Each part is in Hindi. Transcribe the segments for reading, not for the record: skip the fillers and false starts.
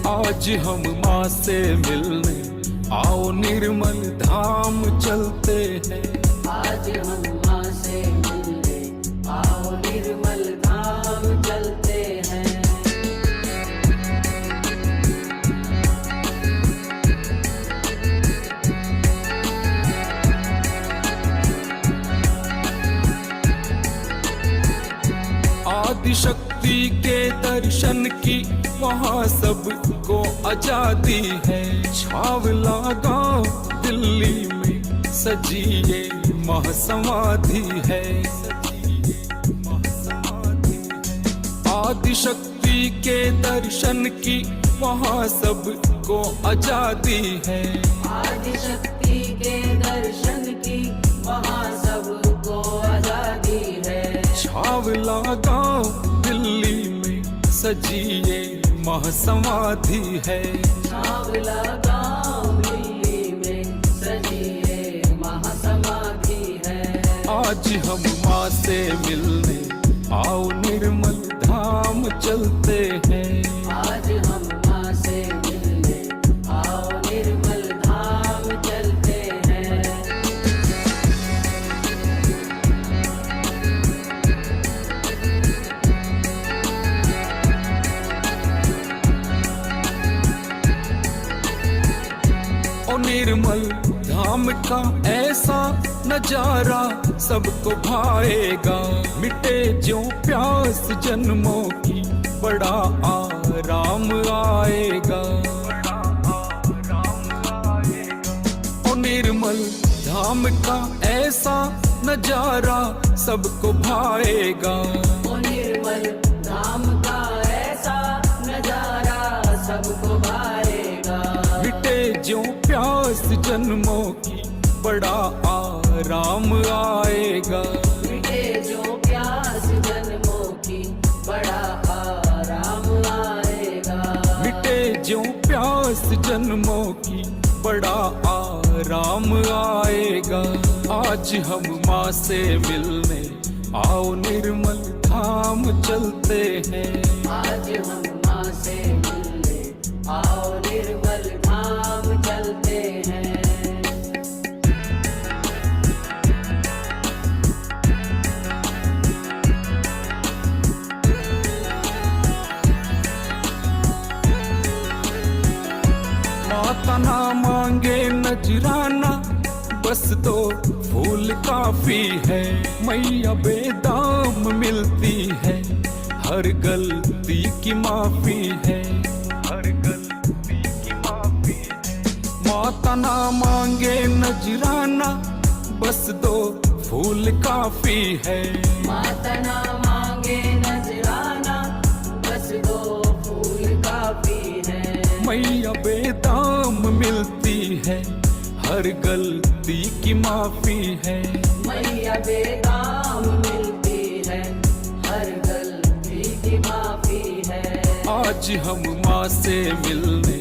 आज हम माँ से मिलने आओ निर्मल धाम चलते हैं। आज हम माँ से मिलने आओ निर्मल धाम चलते हैं। आदिशक्ति के दर्शन की वहाँ सबको आजादी है। छावला गांव दिल्ली में सजी ये महासमाधि है। आदिशक्ति के दर्शन की वहाँ सबको आजादी है। आदिशक्ति के दर्शन की वहाँ सबको आजादी है। छावला गांव दिल्ली में सजी ये महासमाधि है। छावला गांव दिल्ली में सजी ये महासमाधि है। आज हम माँ से मिलने आओ निर्मल धाम चलते हैं। आज हम माँ से मिलने आओ निर्मल धाम चलते हैं। ओ निर्मल धाम का ऐसा नजारा सबको भाएगा। मिटे जो प्यास जन्मों की बड़ा आराम आएगा। ओ निर्मल धाम का ऐसा नजारा सबको भाएगा। ओ निर्मल धाम का ऐसा नजारा सबको भाएगा। मिटे जो प्यास जन्मों की बड़ा आराम आएगा। मिटे जो प्यास जन्मों की बड़ा आराम आएगा। मिटे जो प्यास जन्मों की बड़ा आराम आएगा। आज हम माँ से मिलने आओ निर्मल धाम चलते हैं। आज हम माँ से मिलने आओ निर्मल धाम चलते हैं। माता ना मांगे नजराना बस दो फूल काफी है। मैया बेदाम मिलती है हर गलती की माफी है। हर गलती की माफी है। माता ना मांगे नजराना बस दो फूल काफी है। माता ना मांगे नजराना बस दो फूल काफी है। मैया बेदाम मिलती है हर गलती की माफी है। मैया बेदाम मिलती है हर गलती की माफी है। आज हम माँ से मिलने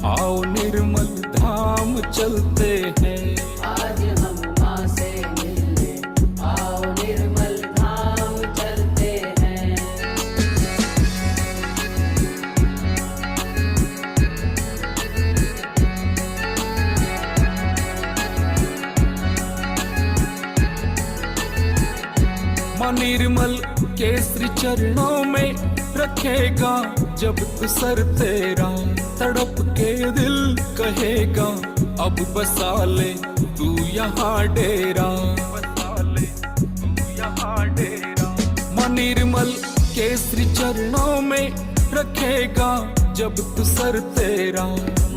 आओ निर्मल धाम चलते हैं। आज हम माँ से मिलने आओ निर्मल धाम चलते हैं। माँ निर्मल के श्री चरणों में रखेगा जब तू सर तेरा। तड़प के दिल कहेगा अब बसा ले तू यहाँ डेरा। माँ निर्मल के श्री चरणों में रखेगा जब तू सर तेरा।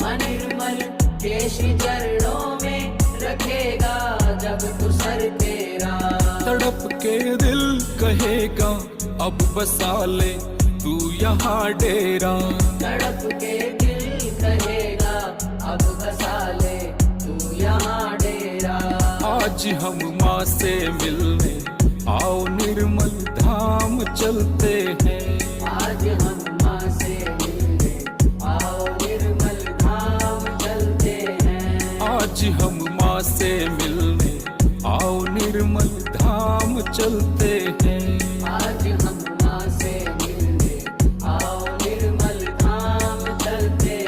माँ निर्मल के श्री चरणों में रखेगा जब तू सर तेरा। तड़प के दिल कहेगा अब बसा ले तू यहाँ डेरा। तड़प के दिल कहेगा अब बसा ले तू यहाँ डेरा। आज हम माँ से मिलने आओ निर्मल धाम चलते हैं। आज हम माँ से मिलने आओ निर्मल धाम चलते हैं। आज हम माँ से मिलने आओ निर्मल धाम चलते हैं। आज हम माँ से मिलने आओ निर्मल धाम चलते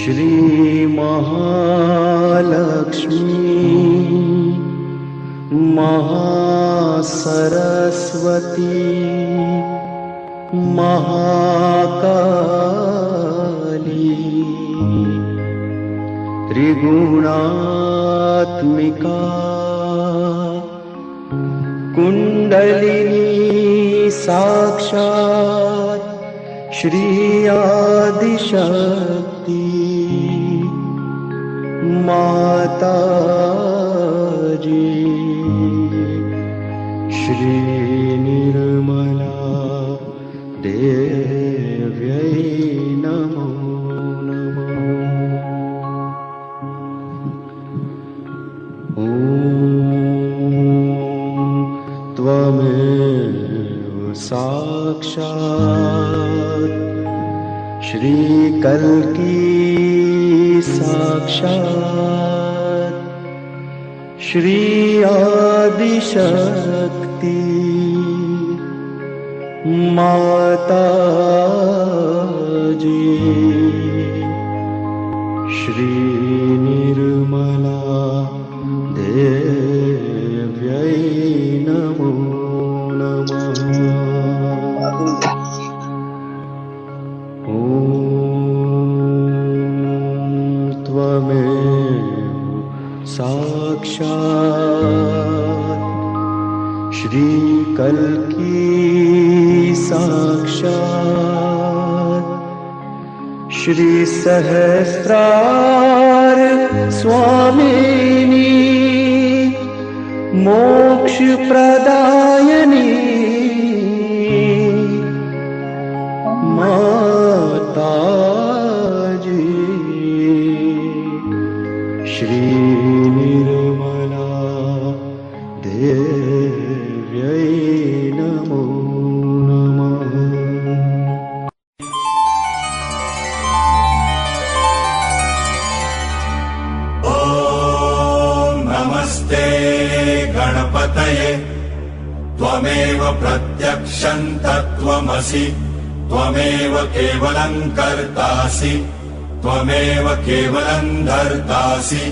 श्री महालक्ष्मी महासरस्वती महाकाली त्रिगुणात्मिका कुंडलिनी साक्षात् श्री आदिशक्ति माताजी श्री निर्मला देव्यै नमो नमः। ॐ त्वमेव साक्षात् श्री कल्की साक्षात् श्री आदिशक्ति माताजी श्री निर्मला देव्यै नमो नमः। ॐ त्वमेव साक्षात् श्री कल्की साक्षात् श्री सहस्रार स्वामिनी मोक्ष प्रदायिनी माताजी श्री निर्मला देव्यै नमो नमः। ॐ नमस्ते गणपतये त्वमेव प्रत्यक्षं तत्त्वमसि त्वमेव केवलं कर्तासि त्वमेव केवलं धर्तासि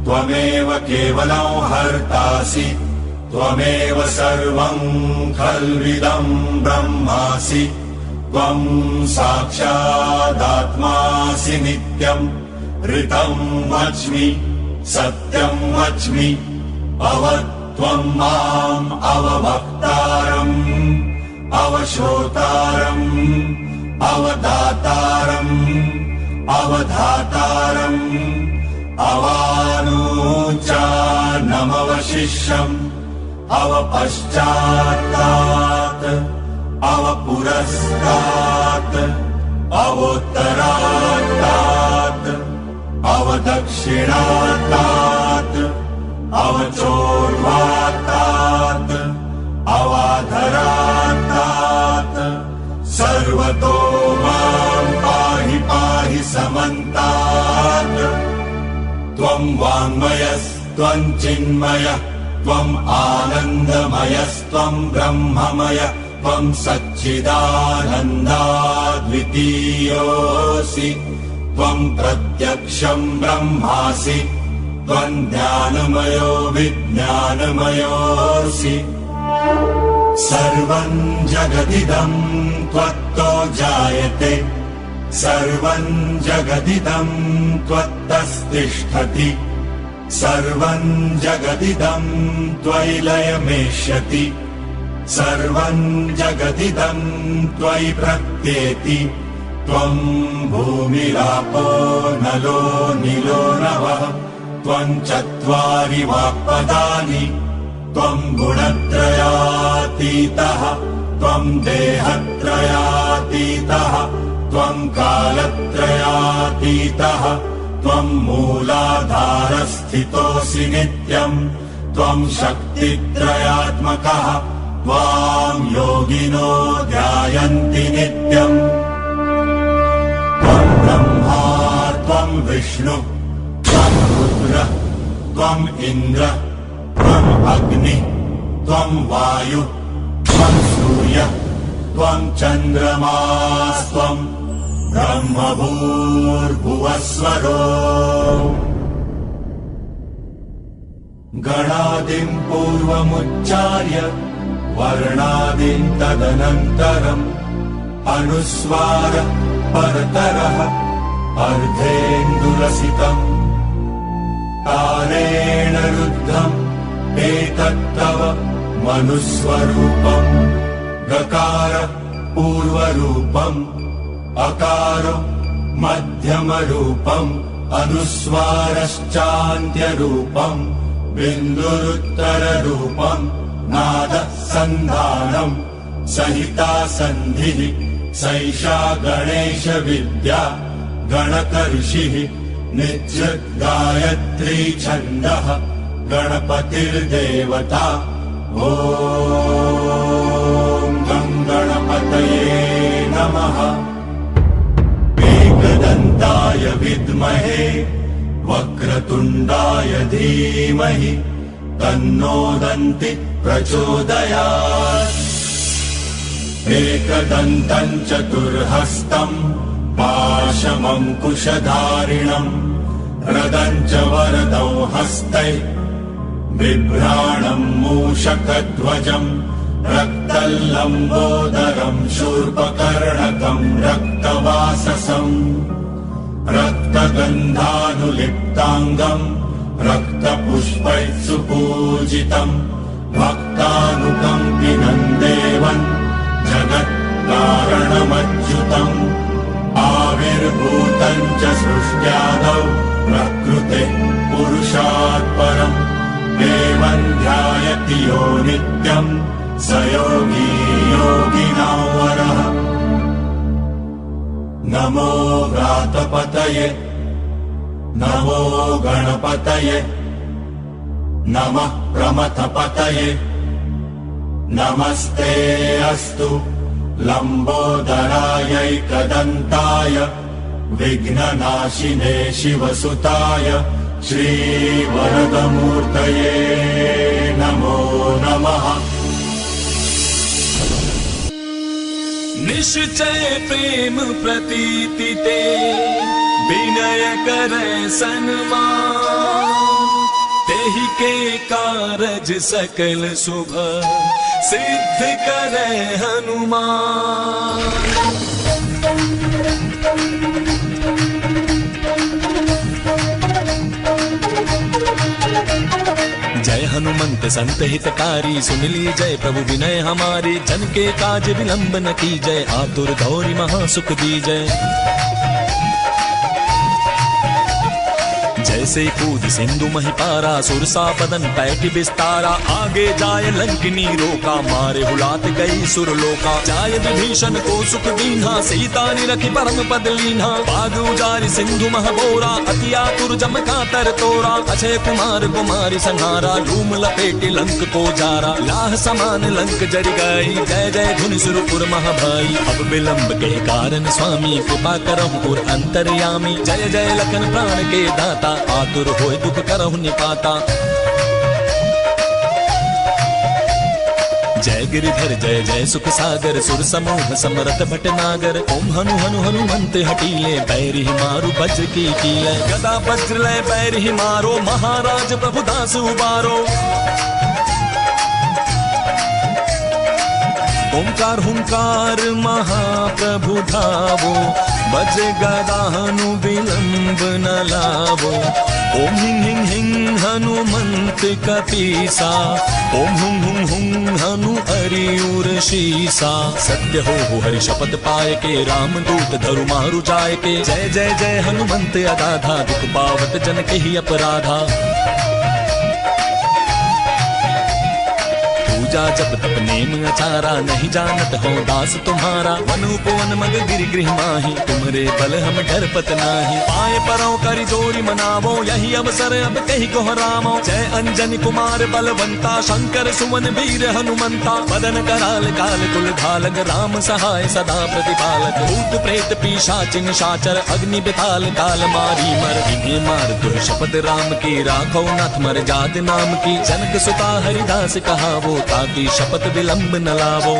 त्वमेव केवलं हर्तासि त्वमेव सर्वं खल्विदं ब्रह्मासि त्वं साक्षादात्मासि नित्यं ऋतं वच्मि सत्यं वच्मि अवत्वं माम् अवभक्तारम् अवशोतारम् अवदातारम् अवधातारम् अवानूचानमवशिष्यम् अवपश्चात्तात् अवपुरस्तात् अवोत्तरात्तात् अवदक्षिणात्तात् अवचोर्वात्तात् अवाधरात्तात् सर्वतो मां पाहि पाहि समन्तात् त्वं वाङ्मयस्त्वं चिन्मयः त्वम् आनन्दमयस्त्वं ब्रह्ममय त्वं सच्चिदानन्दाद्वितीयोऽसि त्वं प्रत्यक्षं ब्रह्मासि त्वं ज्ञानमयो विज्ञानमयोऽसि सर्वं जगदिदं त्वत्तो जायते सर्वं जगदिदं त्वत्तस्तिष्ठति सर्वं जगदिदं त्वयि लयमेष्यति सर्वं जगदिदं त्वयि प्रत्येति त्वं भूमिरापो नलो निलो नभः त्वं चत्वारि वाक्पदानि त्वं गुणत्रयातीतः त्वं देहत्रयातीतः त्वं कालत्रयातीतः त्वं मूलाधारस्थितोऽसि नित्यम् त्वं शक्तित्रयात्मकः त्वां योगिनो ध्यायन्ति नित्यम् त्वं ब्रह्मा त्वं विष्णु त्वं रुद्र त्वं इन्द्र त्वं अग्नि त्वं वायु त्वं सूर्य त्वं चन्द्रमास्त्वं ब्रह्मभूर्भुवस्वरो गणादिं पूर्वमुच्चार्य वर्णादिं तदनन्तरम् अनुस्वार परतरः अर्धेन्दुरसितम् तारेण रुद्धम् एतत्तव मनुस्वरूपम् गकार पूर्वरूपम् अकार मध्यमरूपम् अनुस्वारश्चान्त्यरूपम् बिन्दुरुत्तररूपम् नाद सन्धानम् सहिता सन्धिः सैषा गणेश विद्या गणकर्षिः नित्यं गायत्री छन्दः गणपतिर्देवता ॐ गं गणपतये नमः एकदन्ताय विद्महे वक्रतुण्डाय धीमहि तन्नो दन्ति प्रचोदयात् एकदन्तं चतुर्हस्तम् पाशमङ्कुशधारिणम् रदं च वरदौ हस्तै बिभ्राणम् मूषकध्वजम् रक्तल्लम्बोदरम् शूर्पकर्णकम् रक्तवाससम् रक्तगन्धानुलिप्ताङ्गम् रक्तपुष्पैः सुपूजितम् भक्तानुकम्पिनम् देवम् जगत्कारणमच्युतम् आविर्भूतम् च सृष्ट्यादौ प्रकृते पुरुषात् परम् देवम् ध्यायति यो नित्यम् स योगी योगिनां वरः नमो व्रातपतये नमो गणपतये नमः प्रमथपतये नमस्ते अस्तु लम्बोदरायैकदन्ताय विघ्ननाशिने शिवसुताय श्रीवरदमूर्तये नमो नमः निश्चय प्रेम प्रतीति ते विनय करे सन्मान तेहि के कारज सकल शुभ सिद्ध करे हनुमान जय हनुमंत संत हितकारी सुन ली जय प्रभु विनय हमारी जन के काज विलंब न की जय आतुर गौरी महासुख दी जय जैसे कूद सिंधु महिपारा सुरसा बदन पैठ बिस्तारा आगे जाय लंकिनी रोका मारे हुलात गई सुरलोका जाय विभीषण को सुख दीन्हा सीता निरखि परम पद लीन्हा बाग उजारि सिंधु महबोरा अति आतुर जम कातर तोरा अक्षय कुमार कुमारी संहारा धूम लपेटे लंक को जारा लाह समान लंक जरि गई जय जय धुन सुरपुर महाभाई अब विलंब के कारण स्वामी कृपा करहु और अंतर्यामी जय जय लखन प्राण के दाता आतुर होय दुख करहु निपाता जय गिरिधर जय जय सुख सागर सुर समूह समरथ भटनागर ओम हनु हनु हनुमंत हटीले बैरि मारु वज्र की कीले गदा वज्र लय बैरि मारो महाराज प्रभु दास उबारो ओंकार हुंकार महाप्रभु धावो बज गदानु विलंब न लावो ओम हिं हिं हिं हनुमंत कपीसा ओम हुं हुं हुं हनु अरियुर शीसा सत्य हो हरि शपथ पाय के राम दूत धरु मारु जाय के जय जय जय हनुमंत अगाधा दुख पावत जन के ही अपराधा पूजा जप तप नेम अचारा नहीं जानत हो दास तुम्हारा मन उपवन मग गिरि गृह माही तुम्हारे बल हम डरपत नाही पाए परों करि जोरी मनावो यही अवसर अब कही कोहरामो जय अंजनी कुमार बलवंता शंकर सुमन वीर हनुमंता मदन कराल काल कुल धालक राम सहाय सदा प्रतिपालक भूत प्रेत पिशाच निशाचर अग्नि बिताल काल मारी मर इन्हें मार तुर शपथ राम की राखो नाथ मर जात नाम की जनक सुता हरिदास कहावो ताकि शपथ विलंब न लावो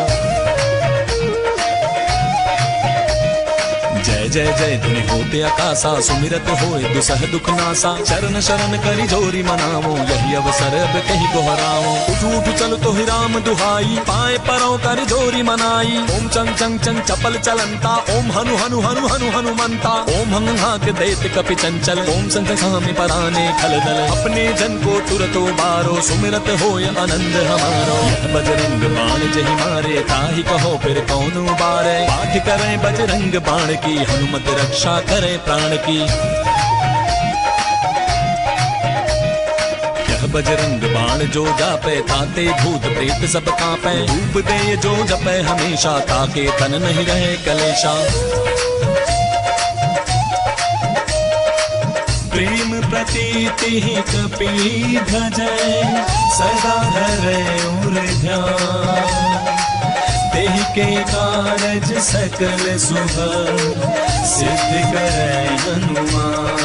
जय जय जय ध्वनि होते आकाशा, सुमिरत होए दुसह दुख नासा। चरण शरण करी जोरी मनावो, यही अवसर अब कहीं दोहराओ। उठ उठ चल तो ही राम दुहाई, पाए परों कर जोरी मनाई। ओम चंग चंग चंग चपल चलंता, ओम हनु हनु हनु हनु हनुमंता। ओम हंग हाक देत कपि चंचल, ओम संत खामि पराने खल दल। अपने जन को तुरतो बारो, सुमिरत होय आनंद हमारो। बजरंग बाण जहि मारे, ताहि कहो फिर कौन बारे। पाठ करें बजरंग बाण की, हनुमत रक्षा करे प्राण की। यह बजरंग बाण जो जापे, ताते भूत प्रेत सब कांपे। धूप दे जो जपे हमेशा, ताके तन नहीं रहे कलेशा। प्रेम प्रतीति कपि भजै, सदा धरे उर ध्यान। देहि के कारज सकल शुभ, सिद्ध करे हनुमान,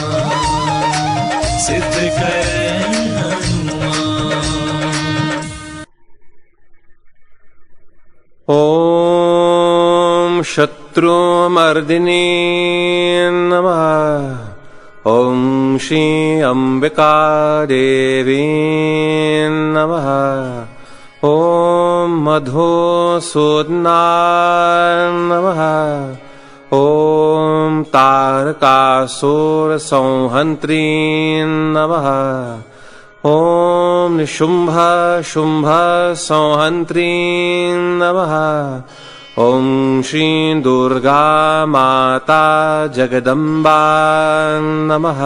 सिद्ध करे हनुमान। ओम शत्रुमर्दिनी नमः। ओम श्री अंबिका देवी नमः। ओम मधुसूदनाय नमः। ओम तारकासुर संहन्त्री नमः। ओम निशुंभ शुंभ संहन्त्री नमः। ओम श्री दुर्गा माता जगदम्बा नमः।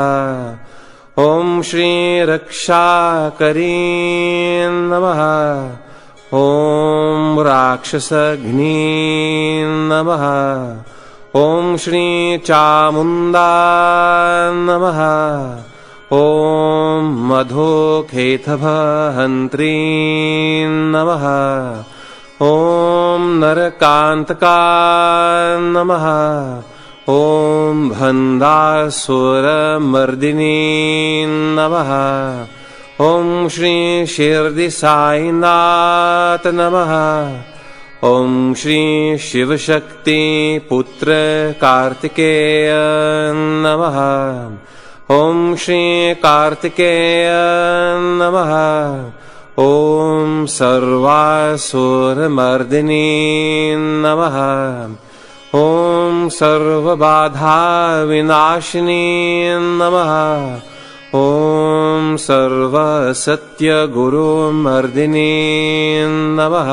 ओम श्री रक्षाकरी नमः। ओम राक्षसघ्नी नमः। ओम श्री चामुंडा नमः। ओम मधुकेतभहन्त्री नमः। ओम नरकांतका नमः। ओम भंडासुरमर्दिनी नमः। ओम श्री शिरडी साईनाथ नमः। ओम श्री शिवशक्ति पुत्र कार्तिकेय नमः। ओम श्री कार्तिकेय नमः। ओम सर्वासुरमर्दिनी नमः। ओम सर्वबाधा विनाशिनी नमः। ओम सर्वसत्य गुरुमर्दिनी नमः।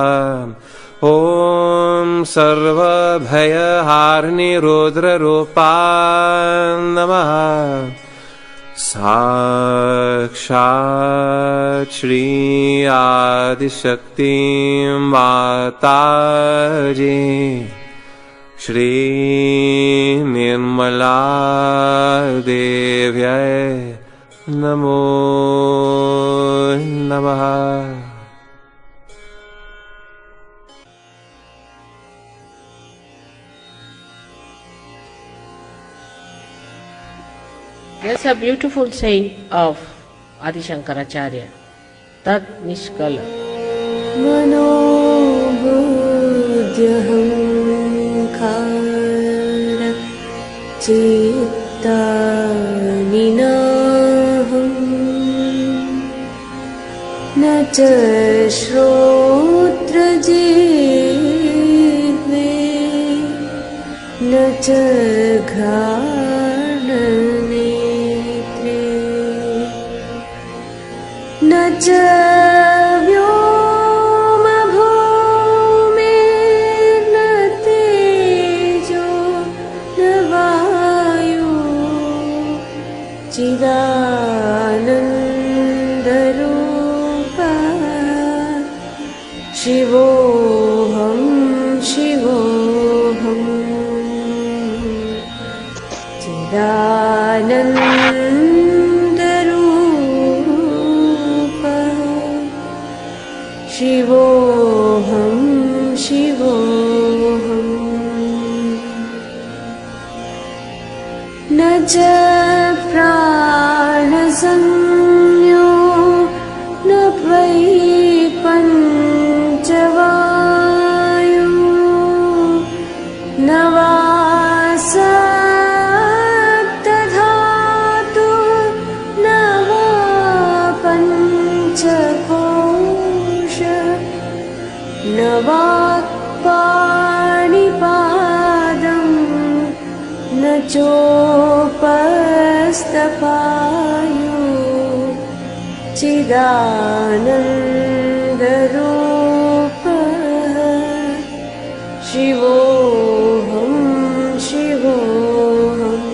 ओम सर्वभयहारिणी रुद्ररूपा नमः। साक्षात् श्री आदिशक्ति माताजी श्री निर्मला देव्यै नमो नमः। There's a beautiful saying of Adi Shankaracharya, Tad Nishkala. Manobuddhyahankara citta ninaham na cha shrotra jihve na cha ghana न च व्योमभूमिर्न तेजो न वायु चिदानन्दरूपः शिवोऽहं शिवोऽहम् शिवोऽहं शिवोऽहम् न च प्राणसंज्ञो न वै पञ्चवायु न वा न चोपस्तपायो चिदानन्दरूपः शिवोऽहं शिवोऽहं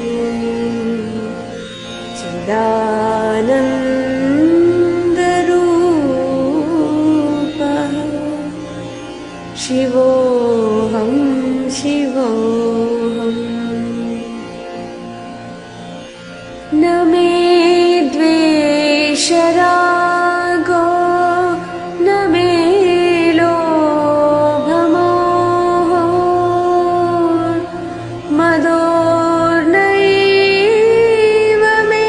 चिदानन्दरूपः शिवोऽहं शिवोऽहम् न मे द्वेषरागो न मे लोभमोहो मदोर्नैव मे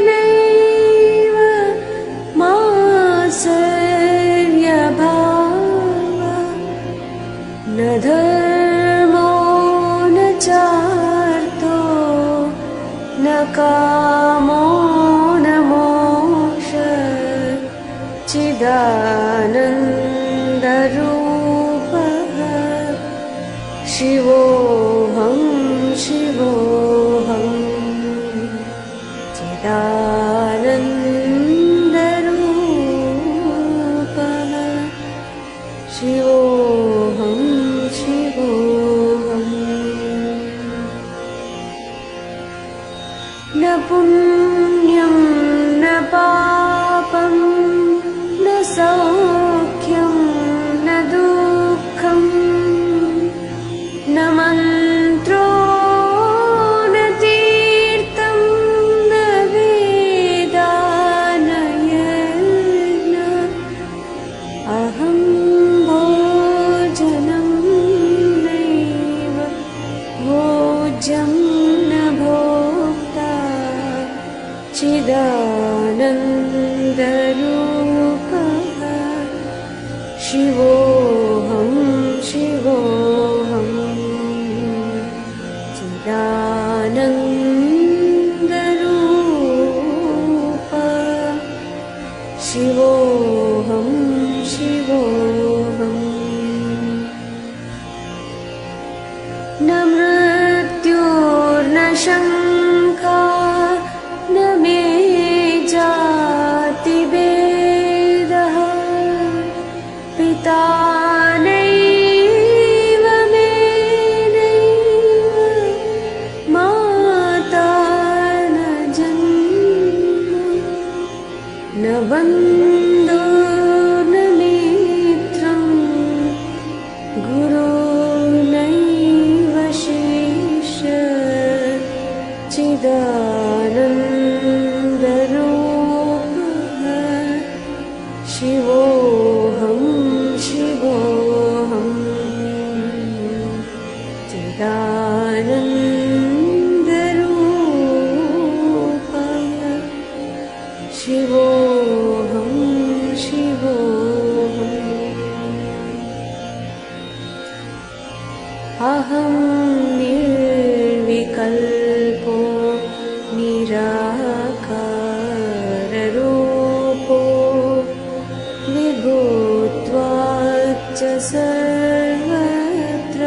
नैव मात्सर्यभावः न धर्मो न चार्थो न कामो न मोक्षः चिदानन्दरूपः शिवोऽहं शिवोऽहं चिदानन्दरूपः शिवोऽहं शिवोऽहम् न पुण्यं न पापं न सौख्यं न दुःखं न मन्त्रो न तीर्थं न वेदा न यज्ञ अहं भोजनं नैव भोज्यं न भोक्ता चिदानन्दरूपः शिवोऽहं शिवोऽहं चिदानन्दरूपः शिवोऽहं शिवोऽहम् न मृत्युर्न शङ्का न मे जातिभेदः पिता नैव मे नैव माता न जन्म न बन्धो न मित्रं गुरो नैव शिष्यः चिदानन्दरूपः शिवोऽहं शिवोऽहं चिदानन्दरूपः शिवोऽहं शिवोऽहम् अहं निर्विकल्पो निराकाररूपो विभूत्वाच्च सर्वत्र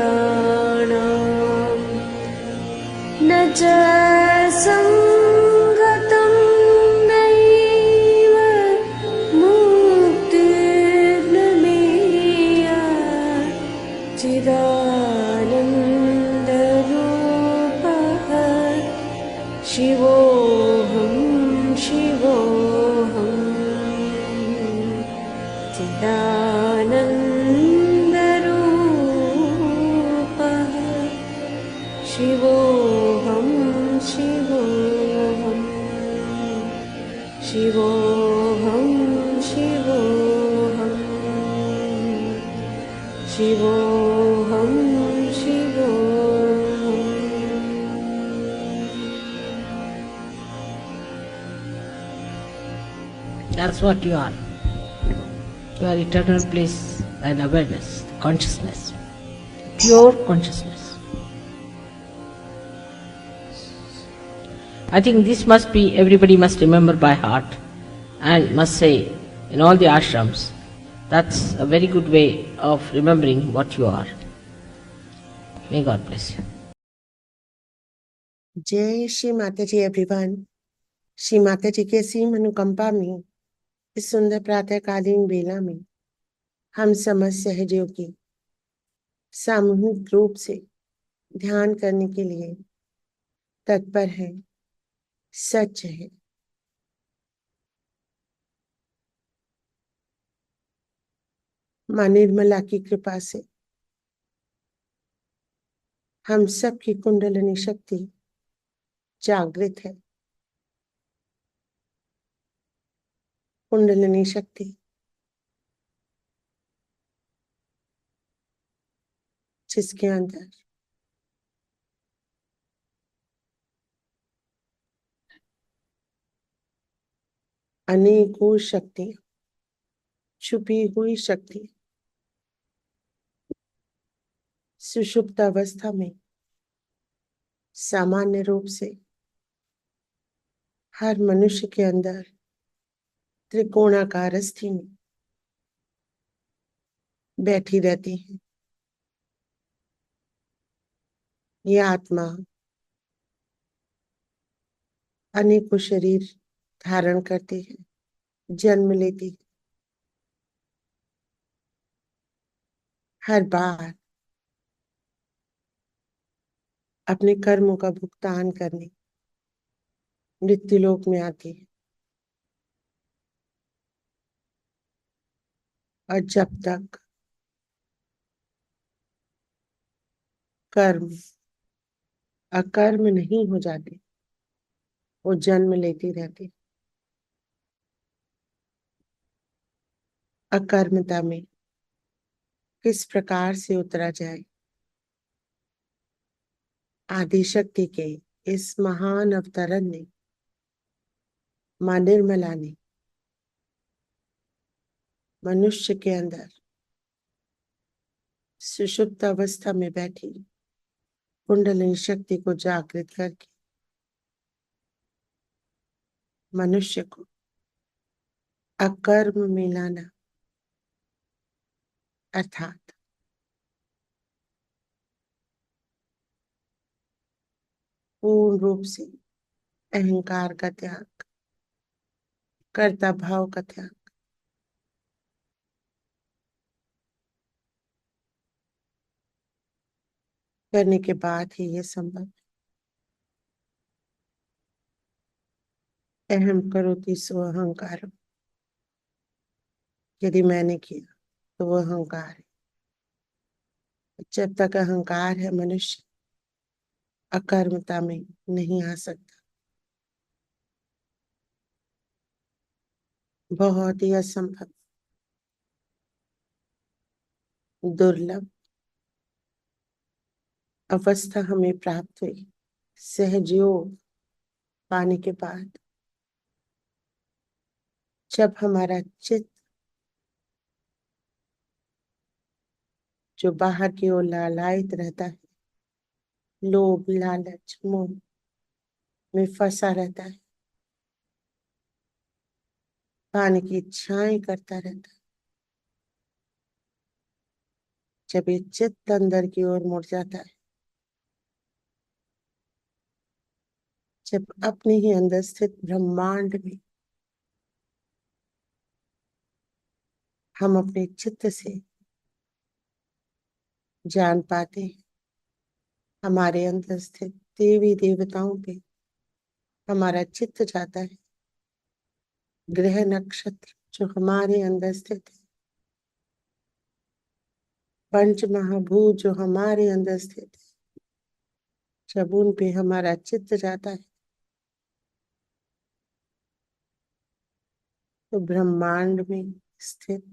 सर्वेन्द्रियाणां न च सङ्गतं नैव मुक्तिर्न मेया चिदानन्दरूपः शिवोऽहं शिवोऽहं चिदानन्दरूपः शिवोऽहं शिवोऽहं शिवोऽहं शिवोऽहं शिवोऽहं शिवोऽहम् That's what you are. You are eternal bliss and awareness, consciousness, pure consciousness. I think this must be, everybody must remember by heart and must say in all the ashrams. That's a very good way of remembering what you are. May God bless you. जय श्री माता जी एवरीवन। श्री माता जी के असीम अनुकंपा में इस सुंदर प्रातःकालीन बेला में हम समस्त सहयोगी सामूहिक रूप से ध्यान करने के लिए तत्पर है। सच है, मां निर्मला की कृपा से हम सबकी कुंडलिनी शक्ति जागृत है। कुंडलिनी शक्ति जिसके अंदर अनेकों शक्तियां छुपी हुई शक्ति सुषुप्त अवस्था में सामान्य रूप से हर मनुष्य के अंदर त्रिकोणाकार अस्थि में बैठी रहती है। ये आत्मा अनेकों शरीर धारण करती है, जन्म लेती है। हर बार अपने कर्मों का भुगतान करने मृत्युलोक में आती है। और जब तक कर्म अकर्म नहीं हो जाते, वो जन्म लेती रहती। अकर्मता में किस प्रकार से उतरा जाए, आदि शक्ति के इस महान अवतरण ने, मां निर्मला ने मनुष्य के अंदर सुषुप्त अवस्था में बैठी कुंडलिनी शक्ति को जागृत करके मनुष्य को अकर्म में लाना, अर्थात पूर्ण रूप से अहंकार का त्याग, कर्ता भाव का त्याग करने के बाद ही ये संभव है। अहम करोति सो अहंकार, यदि मैंने किया तो वो अहंकार है। जब तक अहंकार है, मनुष्य अकर्मता में नहीं आ सकता। बहुत ही असंभव, दुर्लभ अवस्था हमें प्राप्त हुई। सहजयोग पाने के बाद जब हमारा चित्त जो बाहर की ओर लालायित रहता है, लोभ लालच मोह में फंसा रहता है, पाने की इच्छाएं करता रहता है, जब ये चित्त अंदर की ओर मुड़ जाता है, जब अपने ही अंदर स्थित ब्रह्मांड में हम अपने चित्त से जान पाते हैं, हमारे अंदर स्थित देवी देवताओं पे हमारा चित्त जाता है। ग्रह नक्षत्र जो हमारे अंदर स्थित है, पंच महाभूत जो हमारे अंदर स्थित है, जब उन पे हमारा चित्त जाता है तो ब्रह्मांड में स्थित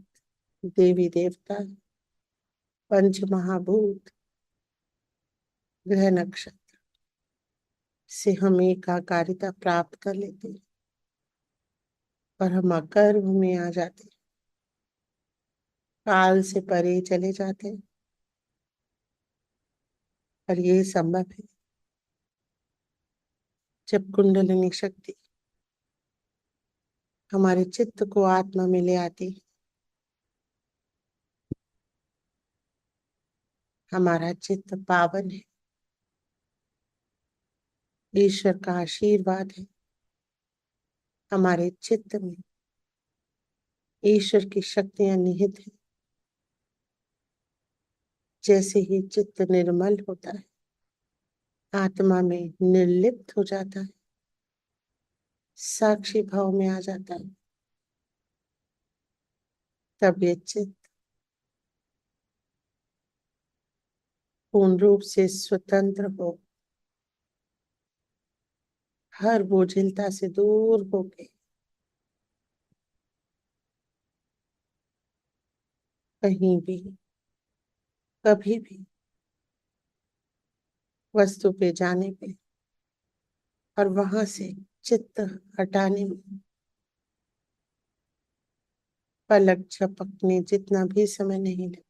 देवी देवता, पंच महाभूत, ग्रह नक्षत्र से हम एकाकारिता प्राप्त कर लेते हैं और हम अकर्म में आ जाते हैं, काल से परे चले जाते हैं। और ये संभव है जब कुंडलिनी शक्ति हमारे चित्त को आत्मा में ले आती है। हमारा चित्त पावन है। ईश्वर का आशीर्वाद है। हमारे चित्त में ईश्वर की शक्तियां निहित है। जैसे ही चित्त निर्मल होता है, आत्मा में निर्लिप्त हो जाता है, साक्षी भाव में आ जाता है, तब ये चित्त पूर्ण रूप से स्वतंत्र हो, हर बोझिलता से दूर होके कहीं भी कभी भी वस्तु पे जाने पे और वहां से चित्त हटाने में पलक झपकने जितना भी समय नहीं लगता।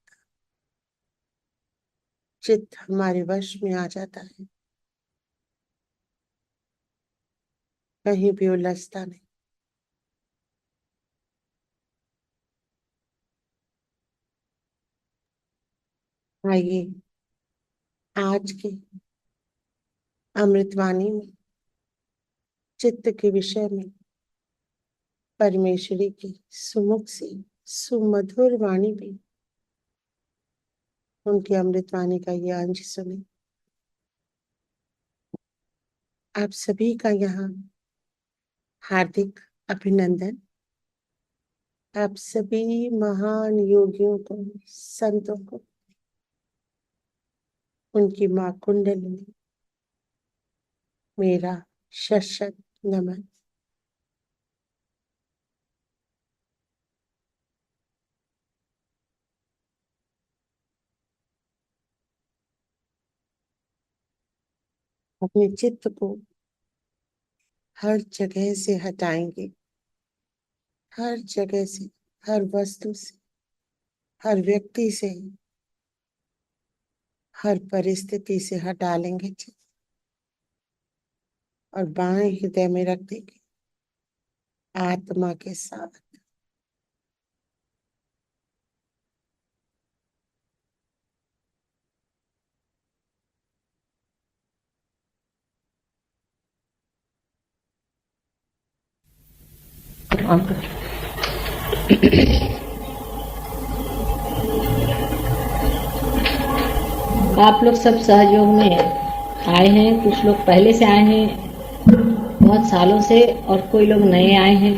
चित्त हमारे वश में आ जाता है, कहीं भी उलझता नहीं। आइए आज की अमृतवाणी में चित्त के विषय में परमेश्वरी की सुमुख से सुमधुर वाणी भी उनकी अमृतवाणी का ये अंश सुने। आप सभी का यहाँ हार्दिक अभिनंदन। आप सभी महान योगियों को, संतों को, उनकी माँ कुंडली में मेरा शत नमन। अपने चित्त को हर जगह से हटाएंगे, हर जगह से, हर वस्तु से, हर व्यक्ति से, हर परिस्थिति से हटा लेंगे चित्त और बाएं हृदय में रख देंगे आत्मा के साथ। आप लोग सब सहयोग में आए हैं। कुछ लोग पहले से आए हैं, बहुत सालों से, और कोई लोग नए आए हैं।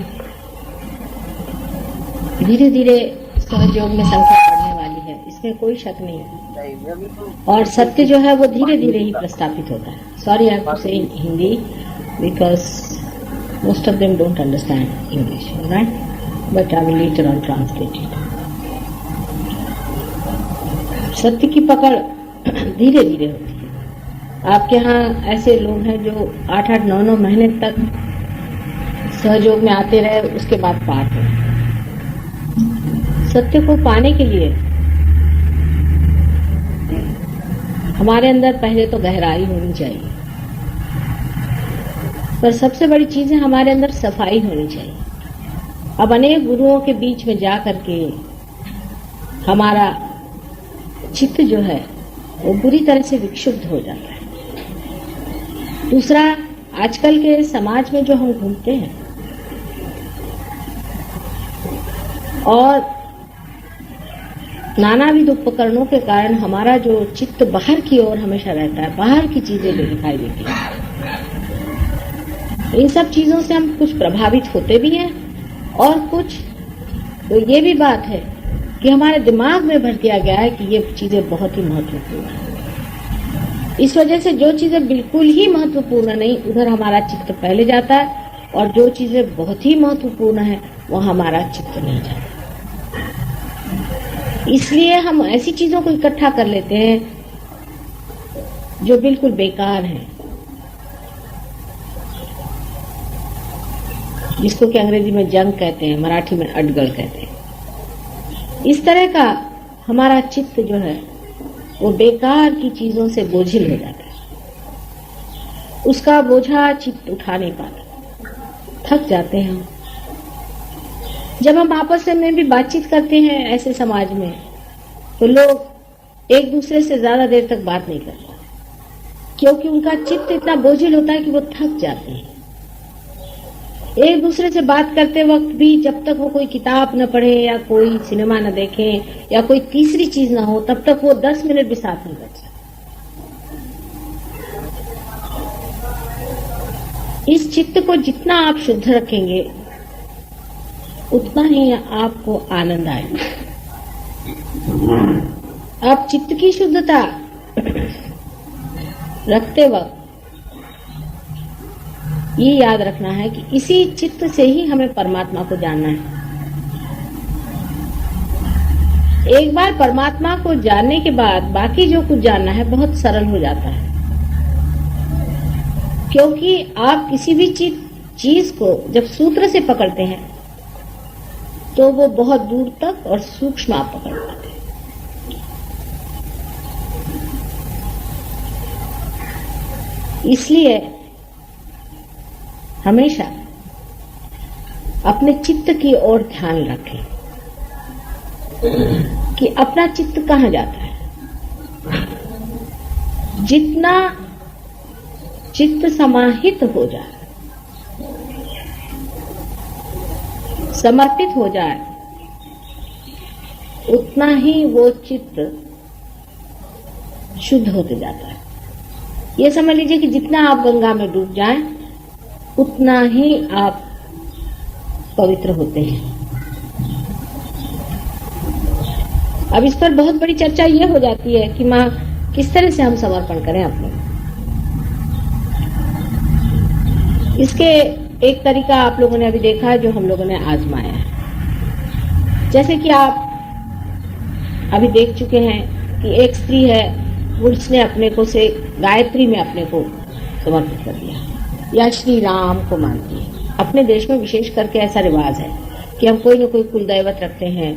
धीरे धीरे सहयोग में संख्या बढ़ने वाली है, इसमें कोई शक नहीं है। और सत्य जो है वो धीरे धीरे ही प्रस्थापित होता है। Sorry I have to say in Hindi because most of them don't understand English, right? But I will later on translate it. सत्य की पकड़ धीरे धीरे होती है। आपके यहाँ ऐसे लोग हैं जो 8-8, 9-9 महीने तक सहयोग में आते रहे, उसके बाद पार हुए। सत्य को पाने के लिए हमारे अंदर पहले तो गहराई होनी चाहिए, पर सबसे बड़ी चीज है हमारे अंदर सफाई होनी चाहिए। अब अनेक गुरुओं के बीच में जा करके हमारा चित्त जो है वो बुरी तरह से विक्षुब्ध हो जाता है। दूसरा, आजकल के समाज में जो हम घूमते हैं और नानाविध उपकरणों के कारण हमारा जो चित्त बाहर की ओर हमेशा रहता है, बाहर की चीजें जो दिखाई देती हैं, इन सब चीजों से हम कुछ प्रभावित होते भी हैं, और कुछ तो ये भी बात है कि हमारे दिमाग में भर दिया गया है कि ये चीजें बहुत ही महत्वपूर्ण है। इस वजह से जो चीजें बिल्कुल ही महत्वपूर्ण नहीं, उधर हमारा चित्त पहले जाता है, और जो चीजें बहुत ही महत्वपूर्ण है वहां हमारा चित्त नहीं जाता। इसलिए हम ऐसी चीजों को इकट्ठा कर लेते हैं जो बिल्कुल बेकार हैं, जिसको कि अंग्रेजी में जंक कहते हैं, मराठी में अडगल कहते हैं। इस तरह का हमारा चित्त जो है वो बेकार की चीजों से बोझिल हो जाता है। उसका बोझा चित्त उठा नहीं पाता, थक जाते हैं हम। जब हम आपस में भी बातचीत करते हैं ऐसे समाज में, तो लोग एक दूसरे से ज्यादा देर तक बात नहीं करता, क्योंकि उनका चित्त इतना बोझिल होता है कि वो थक जाते हैं। एक दूसरे से बात करते वक्त भी जब तक वो कोई किताब न पढ़े या कोई सिनेमा न देखें या कोई तीसरी चीज ना हो, तब तक वो 10 मिनट भी साथ नहीं बैठ सकते। इस चित्त को जितना आप शुद्ध रखेंगे उतना ही आपको आनंद आएगा। आप चित्त की शुद्धता रखते वक्त ये याद रखना है कि इसी चित्त से ही हमें परमात्मा को जानना है। एक बार परमात्मा को जानने के बाद बाकी जो कुछ जानना है बहुत सरल हो जाता है, क्योंकि आप किसी भी चीज को जब सूत्र से पकड़ते हैं तो वो बहुत दूर तक और सूक्ष्म आप पकड़ पाते हैं। इसलिए हमेशा अपने चित्त की ओर ध्यान रखें कि अपना चित्त कहां जाता है। जितना चित्त समाहित हो जाए, समर्पित हो जाए, उतना ही वो चित्त शुद्ध होते जाता है। ये समझ लीजिए कि जितना आप गंगा में डूब जाएं, उतना ही आप पवित्र होते हैं। अब इस पर बहुत बड़ी चर्चा ये हो जाती है कि माँ किस तरह से हम समर्पण करें अपने। इसके एक तरीका आप लोगों ने अभी देखा है, जो हम लोगों ने आजमाया है। जैसे कि आप अभी देख चुके हैं कि एक स्त्री है, वो उसने अपने को से गायत्री में अपने को समर्पित कर दिया या श्री राम को मानती है। अपने देश में विशेष करके ऐसा रिवाज है कि हम कोई न कोई कुल दैवत रखते हैं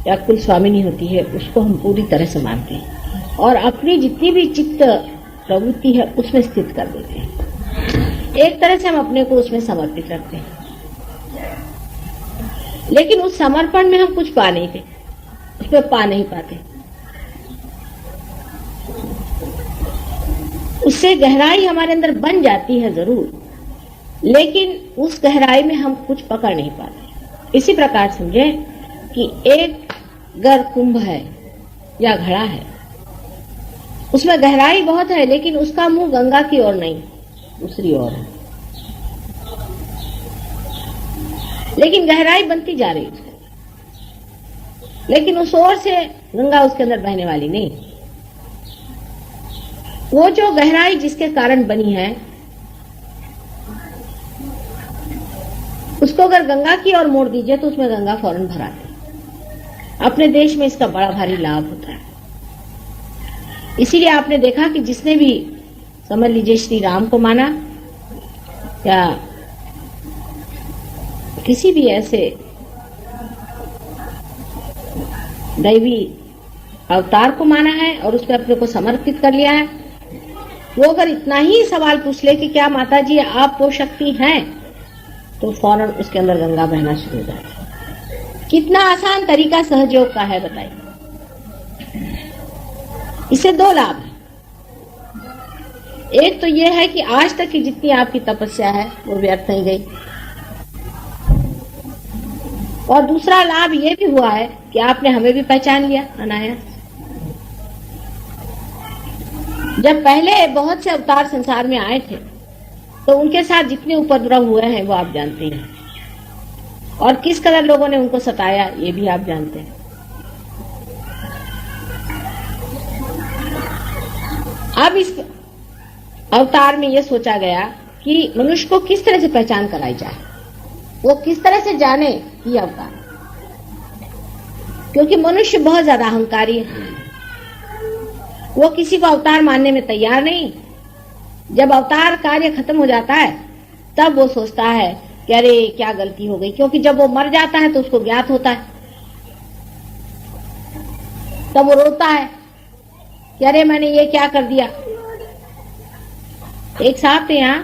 या कुल स्वामिनी होती है, उसको हम पूरी तरह से मानते हैं और अपनी जितनी भी चित्त प्रवृत्ति है उसमें स्थित कर देते हैं। एक तरह से हम अपने को उसमें समर्पित रखते हैं, लेकिन उस समर्पण में हम कुछ पा नहीं थे, उसमें पा नहीं पाते। उससे गहराई हमारे अंदर बन जाती है जरूर, लेकिन उस गहराई में हम कुछ पकड़ नहीं पाते। इसी प्रकार समझे कि एक गर कुंभ है या घड़ा है, उसमें गहराई बहुत है, लेकिन उसका मुंह गंगा की ओर नहीं, दूसरी ओर है। लेकिन गहराई बनती जा रही है, लेकिन उस ओर से गंगा उसके अंदर बहने वाली नहीं। वो जो गहराई जिसके कारण बनी है, उसको अगर गंगा की ओर मोड़ दीजिए तो उसमें गंगा फौरन भर आती है। अपने देश में इसका बड़ा भारी लाभ होता है। इसीलिए आपने देखा कि जिसने भी समझ लीजिए श्री राम को माना या किसी भी ऐसे दैवी अवतार को माना है और उसमें अपने को समर्पित कर लिया है, वो अगर इतना ही सवाल पूछ ले कि क्या माता जी आप वो शक्ति हैं, तो फौरन उसके अंदर गंगा बहना शुरू हो जाती है। कितना आसान तरीका सहयोग का है बताइए। इससे दो लाभ है। एक तो यह है कि आज तक की जितनी आपकी तपस्या है वो व्यर्थ नहीं गई, और दूसरा लाभ यह भी हुआ है कि आपने हमें भी पहचान लिया अनायास। जब पहले बहुत से अवतार संसार में आए थे तो उनके साथ जितने उपद्रव हुए हैं वो आप जानते हैं, और किस कदर लोगों ने उनको सताया ये भी आप जानते हैं। अब इस अवतार में यह सोचा गया कि मनुष्य को किस तरह से पहचान कराई जाए, वो किस तरह से जाने ये अवतार, क्योंकि मनुष्य बहुत ज्यादा अहंकारी है। वो किसी को अवतार मानने में तैयार नहीं। जब अवतार कार्य खत्म हो जाता है तब वो सोचता है कि अरे क्या गलती हो गई, क्योंकि जब वो मर जाता है तो उसको ज्ञात होता है, तब वो रोता है कि अरे मैंने ये क्या कर दिया। एक साहब थे यहाँ,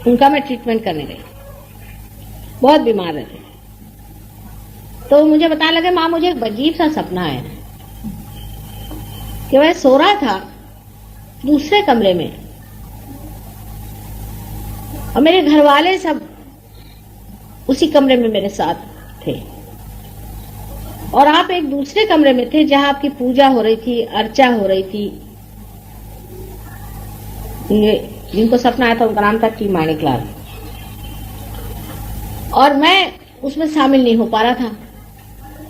उनका मैं ट्रीटमेंट करने गई, बहुत बीमार रहते, तो मुझे बताने लगे माँ मुझे एक अजीब सा सपना है। कि वह सो रहा था दूसरे कमरे में और मेरे घर वाले सब उसी कमरे में मेरे साथ थे और आप एक दूसरे कमरे में थे जहां आपकी पूजा हो रही थी, अर्चा हो रही थी। जिनको सपना आया था उनका नाम था टी माणिकलाल और मैं उसमें शामिल नहीं हो पा रहा था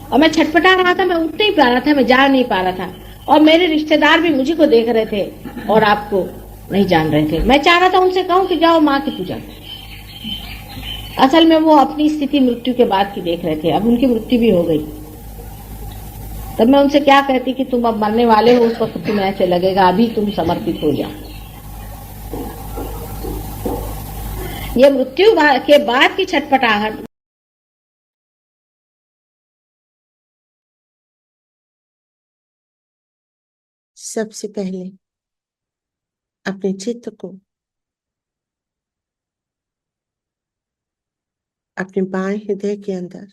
और मैं छटपटा रहा था, मैं उठ नहीं पा रहा था, मैं जा नहीं पा रहा था और मेरे रिश्तेदार भी मुझे को देख रहे थे और आपको नहीं जान रहे थे। मैं चाह रहा था उनसे कहूं कि जाओ माँ की पूजा करो। असल में वो अपनी स्थिति मृत्यु के बाद की देख रहे थे, अब उनकी मृत्यु भी हो गई। तब मैं उनसे क्या कहती कि तुम अब मरने वाले हो, उस वक्त तुम्हें ऐसे लगेगा अभी तुम समर्पित हो जाओ। ये मृत्यु के बाद की छटपटाहट सबसे पहले अपने चित्त को अपने बाएं हृदय के अंदर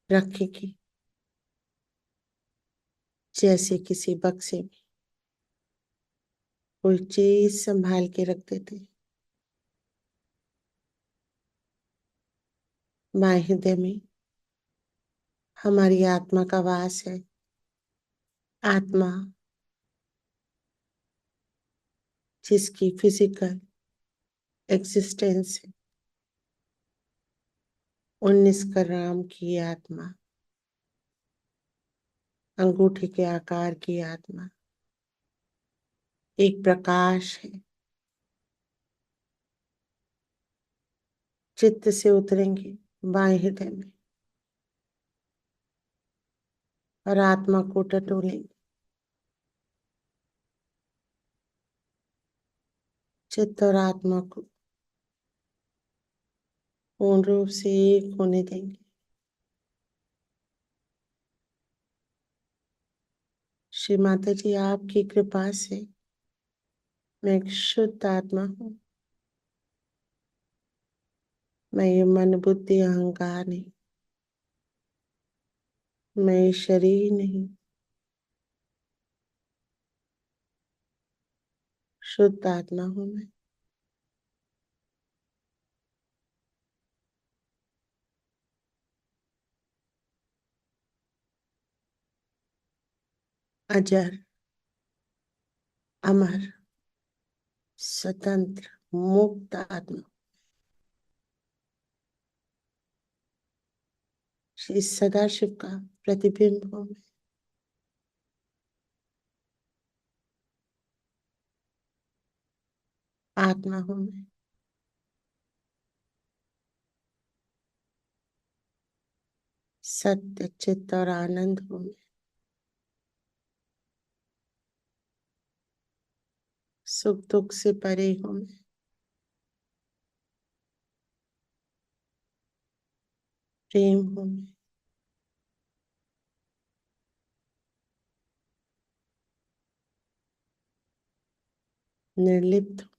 रखेगी, जैसे किसी बक्से में कोई चीज संभाल के रख देते। बाएं हृदय में हमारी आत्मा का वास है। आत्मा जिसकी फिजिकल एग्जिस्टेंस है, 19 ग्राम की आत्मा, अंगूठे के आकार की आत्मा, एक प्रकाश है। चित्त से उतरेंगे बाएं हृदय में और आत्मा को टटोलेंगे। चित्त और आत्मा को पूर्ण रूप से एक होने देंगे। श्री माता जी, आपकी कृपा से मैं एक शुद्ध आत्मा हूँ। मैं ये मन बुद्धि अहंकार नहीं, मैं ये शरीर नहीं, शुद्ध आत्मा हूँ मैं। अजर, अमर, स्वतंत्र, मुक्त आत्मा। श्री सदाशिव का प्रतिबिंब हूँ मैं। आत्मा हूँ मैं। सत्य, चित्त और आनंद हूँ मैं। सुख दुख से परे हूँ मैं। प्रेम हूँ मैं। निर्लिप्त हूँ,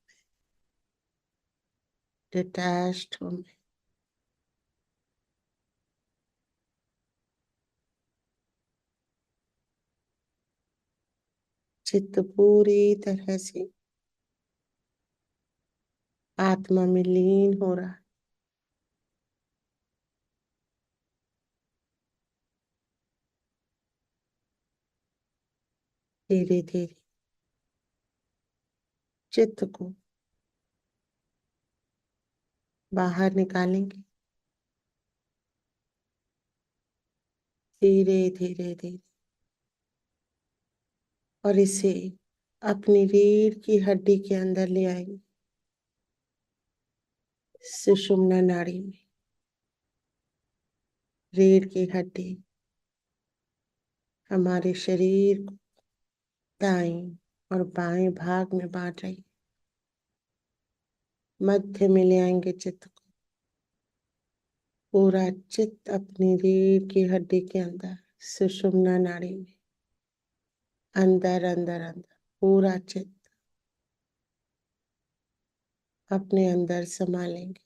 डिटैच्ड हूँ मैं। चित्त पूरी तरह से आत्मा में लीन हो रहा है। धीरे धीरे चित्त को बाहर निकालेंगे। धीरे धीरे धीरे और इसे अपनी रीढ़ की हड्डी के अंदर ले आएंगे, सुषुम्ना नाड़ी में। रीढ़ की हड्डी हमारे शरीर को दाएं और बाएं भाग में बांट रही। मध्य में ले आएंगे चित्त को। पूरा चित्त अपनी रीढ़ की हड्डी के अंदर, सुषुम्ना नाड़ी में, अंदर अंदर अंदर पूरा चित्त अपने अंदर संभालेंगे।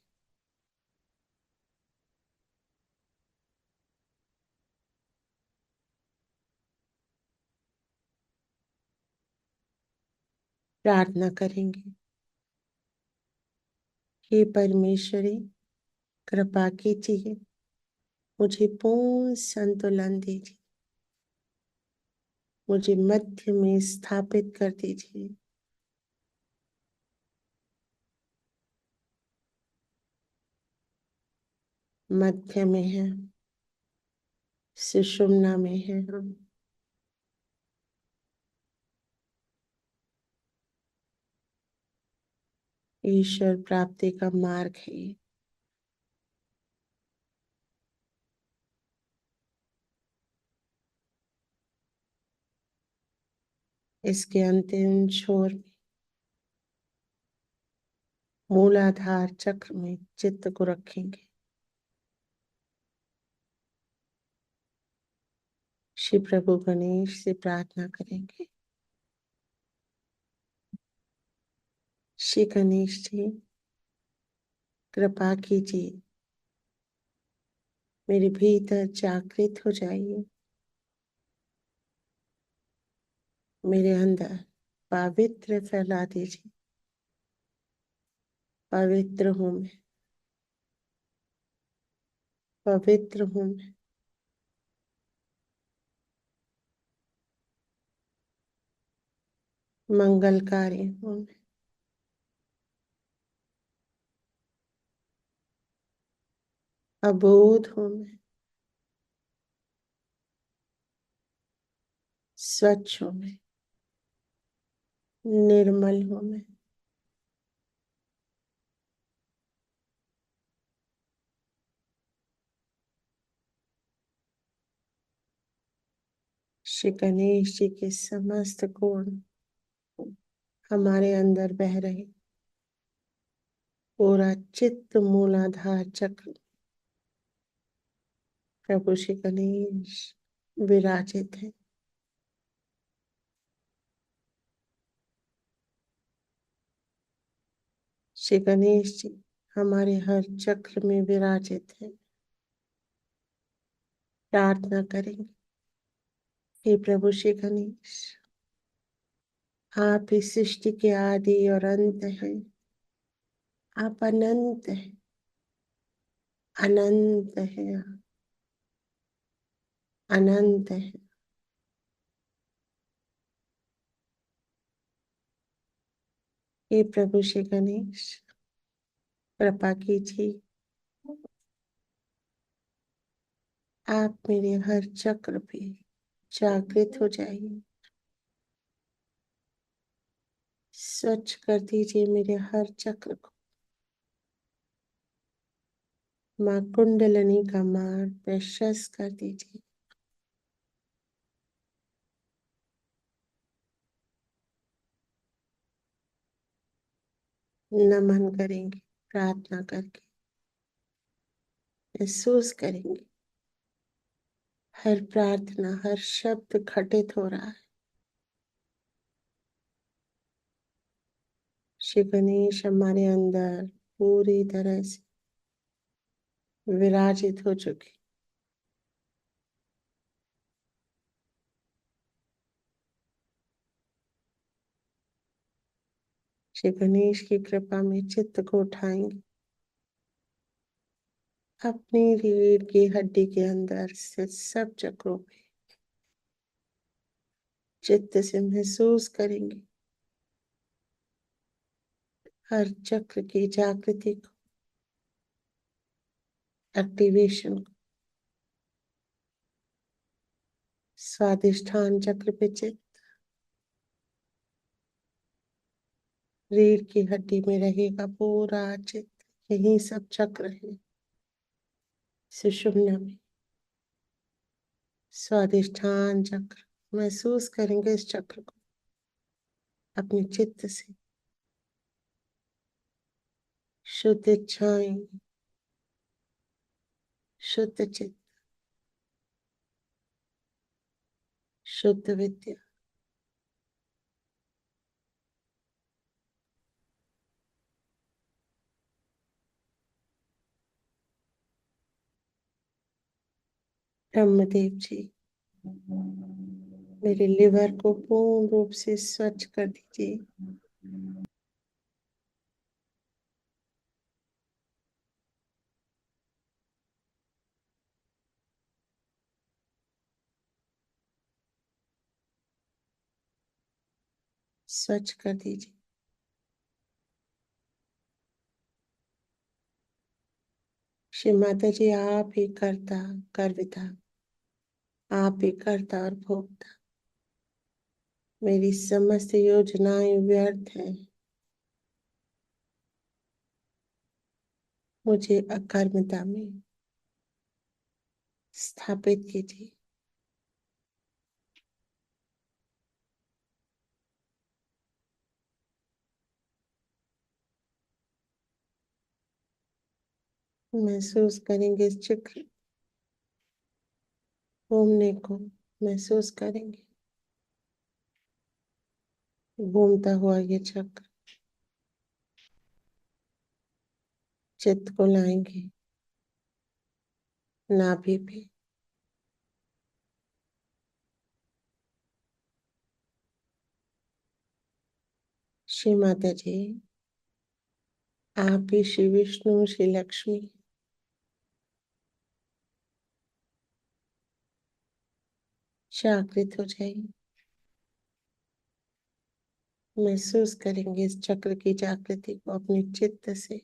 प्रार्थना करेंगे। हे परमेश्वरी, कृपा कीजिए, मुझे पूर्ण संतुलन दीजिए, मुझे मध्य में स्थापित कर दीजिए। मध्य में है, सुषुम्ना में है हम। ईश्वर प्राप्ति का मार्ग है ये। इसके अंतिम छोर में मूलाधार चक्र में चित्त को रखेंगे। श्री प्रभु गणेश से प्रार्थना करेंगे। श्री गणेश जी, कृपा कीजिए, मेरे भीतर जागृत हो जाइए, मेरे अंदर पवित्र फैला दीजिए। पवित्र हूं मैं, पवित्र हूं मैं। मंगलकारी हूं मैं। अबोध हूं मैं। स्वच्छ हूं मैं। निर्मल हूं मैं। श्री गणेश जी के समस्त गुण हमारे अंदर बह रहे। पूरा चित्त मूलाधार चक्र प्रभु श्री गणेश विराजित है। श्री गणेश जी हमारे हर चक्र में विराजित है। प्रार्थना करेंगे। हे प्रभु श्री गणेश, आप इस सृष्टि के आदि और अंत हैं। आप अनंत हैं, अनंत हैं, अनंत हैं। हे प्रभु श्री गणेश, कृपा कीजिए, आप मेरे हर चक्र पे जागृत हो जाइए। स्वच्छ कर दीजिए मेरे हर चक्र को। माँ कुंडलनी का मार्ग प्रशस्त कर दीजिए। नमन करेंगे, प्रार्थना करके महसूस करेंगे हर प्रार्थना, हर शब्द घटित हो रहा है। श्री गणेश हमारे अंदर पूरी तरह से विराजित हो चुके। श्री गणेश की कृपा में चित्त को उठाएंगे। अपनी रीढ़ की हड्डी के अंदर से सब चक्रों पे चित्त से महसूस करेंगे हर चक्र की जागृति को, एक्टिवेशन को। स्वादिष्ठान चक्र पे चित्त, रीढ़ की हड्डी में रहेगा पूरा चित्त। यही सब चक्र है। सुषुम्ना में स्वादिष्ठान चक्र महसूस करेंगे। इस चक्र को अपने चित्त से शुद्ध इच्छाएं, शुद्ध चित्त, शुद्ध विद्या। ब्रह्मदेव जी मेरे लिवर को पूर्ण रूप से स्वच्छ कर दीजिए। स्वच्छ कर दीजिए। श्री माता जी, आप ही करता कर्ता, आप ही करता और भोगता। मेरी समस्त योजनाएं व्यर्थ हैं। मुझे अकर्मता में स्थापित कीजिए। महसूस करेंगे इस चक्र घूमने को, महसूस करेंगे घूमता हुआ ये चक्र। चित्त को लाएंगे नाभि पे। श्री माता जी, आप ही श्री विष्णु, श्री लक्ष्मी, जागृत हो जाइए। महसूस करेंगे इस चक्र की जागृति को अपने चित्त से।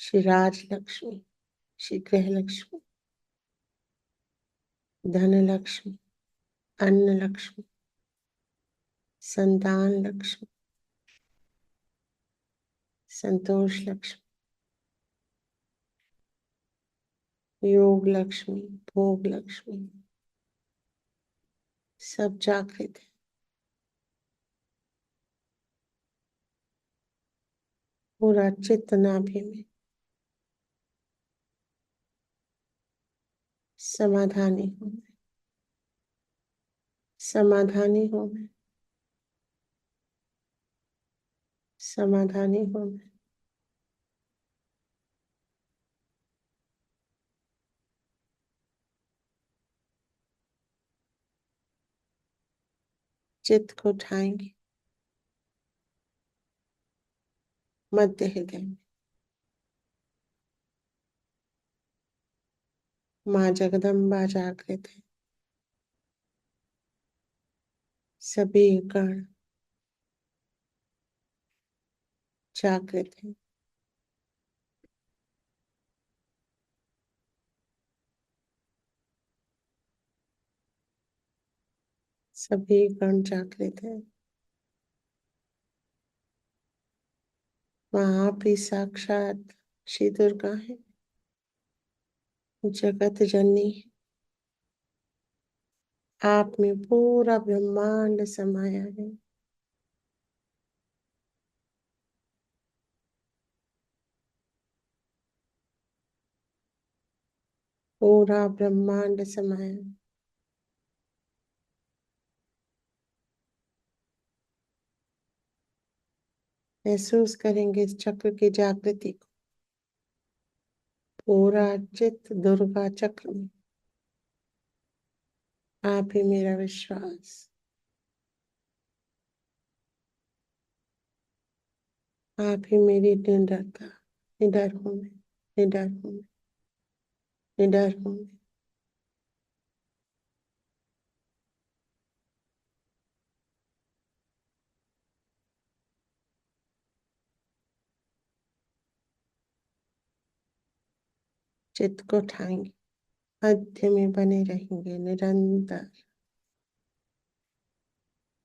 श्री राज लक्ष्मी, श्री गृह लक्ष्मी, धन लक्ष्मी, अन्न लक्ष्मी, संतान लक्ष्मी, संतोष लक्ष्मी, योग लक्ष्मी, भोग लक्ष्मी, सब जागृत है। पूरा चित्त नाभि में समाधानी हूँ मैं, समाधानी हूँ मैं, समाधानी हूँ मैं। चित्त को उठाएंगे मध्य हृदय में। माँ जगदम्बा जागृत है। सभी गण जागृत है। सभी गण जागृत है। वहाँ आप ही साक्षात श्री दुर्गा है, जगत जननी है। आप में पूरा ब्रह्मांड समाया है। पूरा ब्रह्मांड समाया है। महसूस करेंगे इस चक्र की जागृति को। पूरा चित्त दुर्गा चक्र में। आप ही मेरा विश्वास, आप ही मेरी निडरता। निडर हूं मैं, निडर हूं मैं, निडर हूं मैं। चित्त को उठाएंगे, मध्य में बने रहेंगे निरंतर।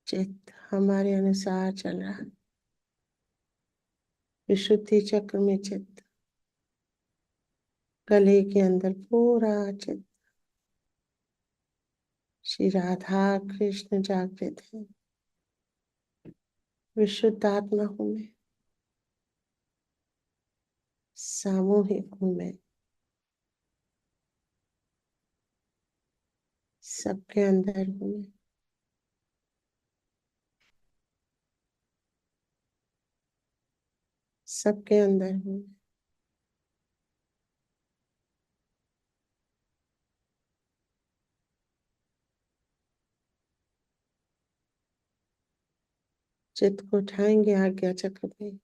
चित्त हमारे अनुसार चल रहा है। विशुद्धि चक्र में चित्त, गले के अंदर पूरा चित्त। श्री राधा कृष्ण जागृत है। विशुद्ध आत्मा हूं मैं, सामूहिक हूं मैं, सबके अंदर हूं मैं। सबके अंदर हूं मैं। चित्त को उठाएंगे आज्ञा चक्र में।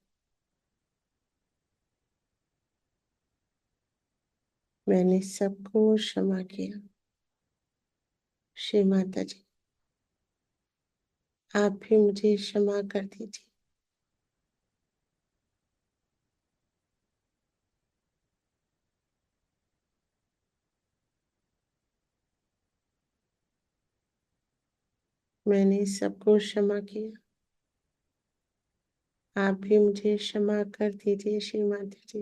मैंने सबको क्षमा किया। श्री माता जी, आप भी मुझे क्षमा कर दीजिए। मैंने सबको क्षमा किया, आप भी मुझे क्षमा कर दीजिए। श्री माता जी,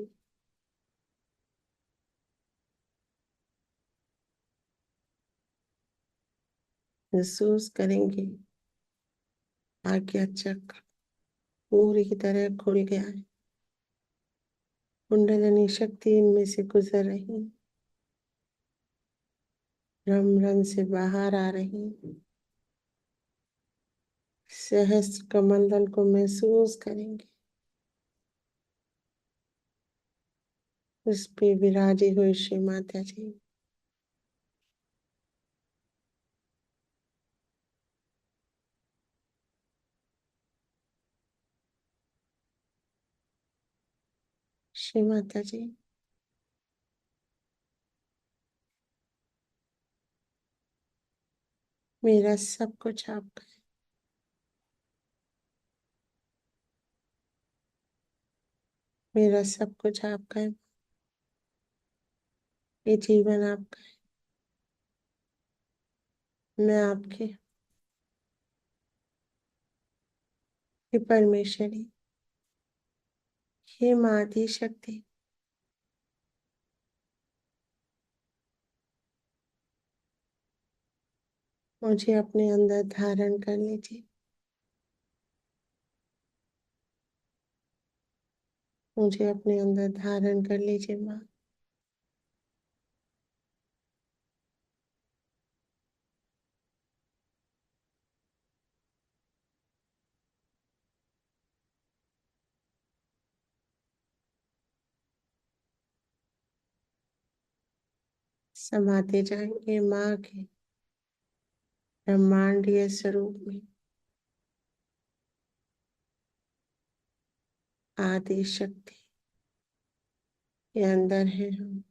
महसूस करेंगे आज्ञा चक्र पूरी तरह खुल गया है। कुंडलिनी शक्ति इनमें से गुजर रही है, रम रम से बाहर आ रही है। सहस्त्र कमंडल को महसूस करेंगे, उस पे विराजे हुए श्री माता जी। श्री माता जी, मेरा सब कुछ आपका है। मेरा सब कुछ आपका है। ये जीवन आपका है, मैं आपकी। हे परमेश्वरी, हे माँ आदि शक्ति, मुझे अपने अंदर धारण कर लीजिए। मुझे अपने अंदर धारण कर लीजिए माँ। समाते जाएंगे माँ के ब्रह्मांडीय स्वरूप में। आदि शक्ति के अंदर है हम।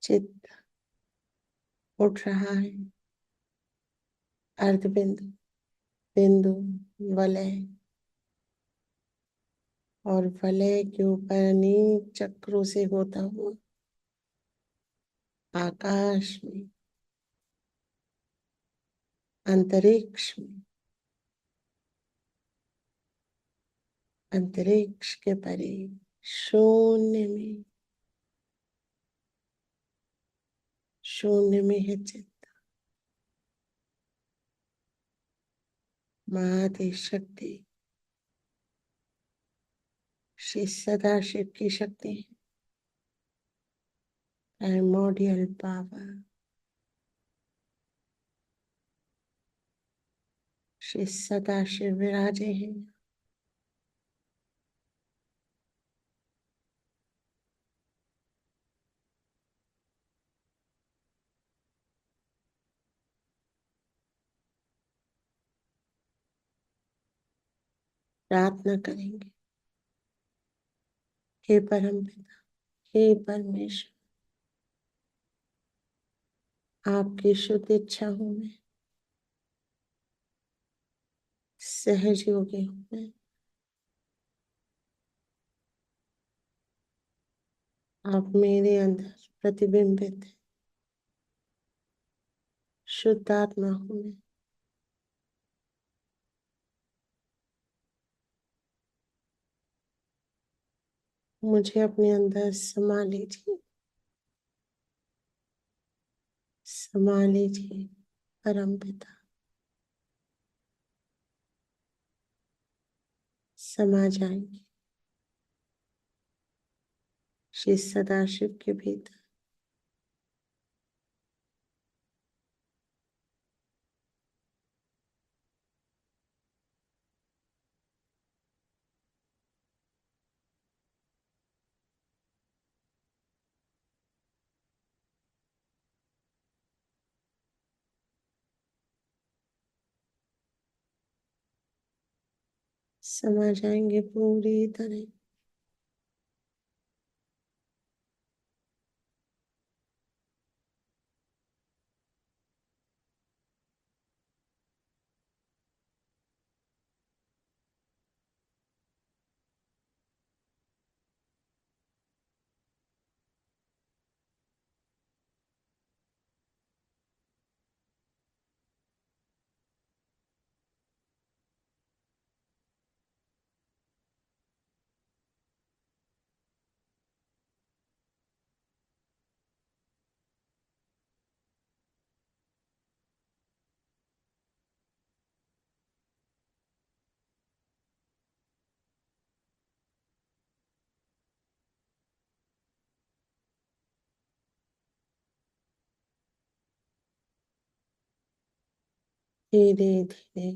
चित्त उठ रहा है, अर्ध बिंदु, बिंदु, वलय और वलय के ऊपर अनेक चक्रों से होता हुआ आकाश में, अंतरिक्ष में, अंतरिक्ष के परे, शून्य में, शून्य में है चित्त। महादि शक्ति श्री सदाशिव की शक्ति है। प्राइमोर्डियल पावर श्री सदाशिव विराजे हैं। प्रार्थना करेंगे, हे परम पिता, हे परमेश्वर, आपकी शुद्ध इच्छा हूं मैं, सहज योगी हूं मैं। आप मेरे अंदर प्रतिबिंबित हैं। शुद्ध आत्मा हूं मैं। मुझे अपने अंदर समा लीजिए, समा लीजिए परम पिता। समा जाएंगे श्री सदाशिव के भीतर। समा जाएंगे पूरी तरह। धीरे धीरे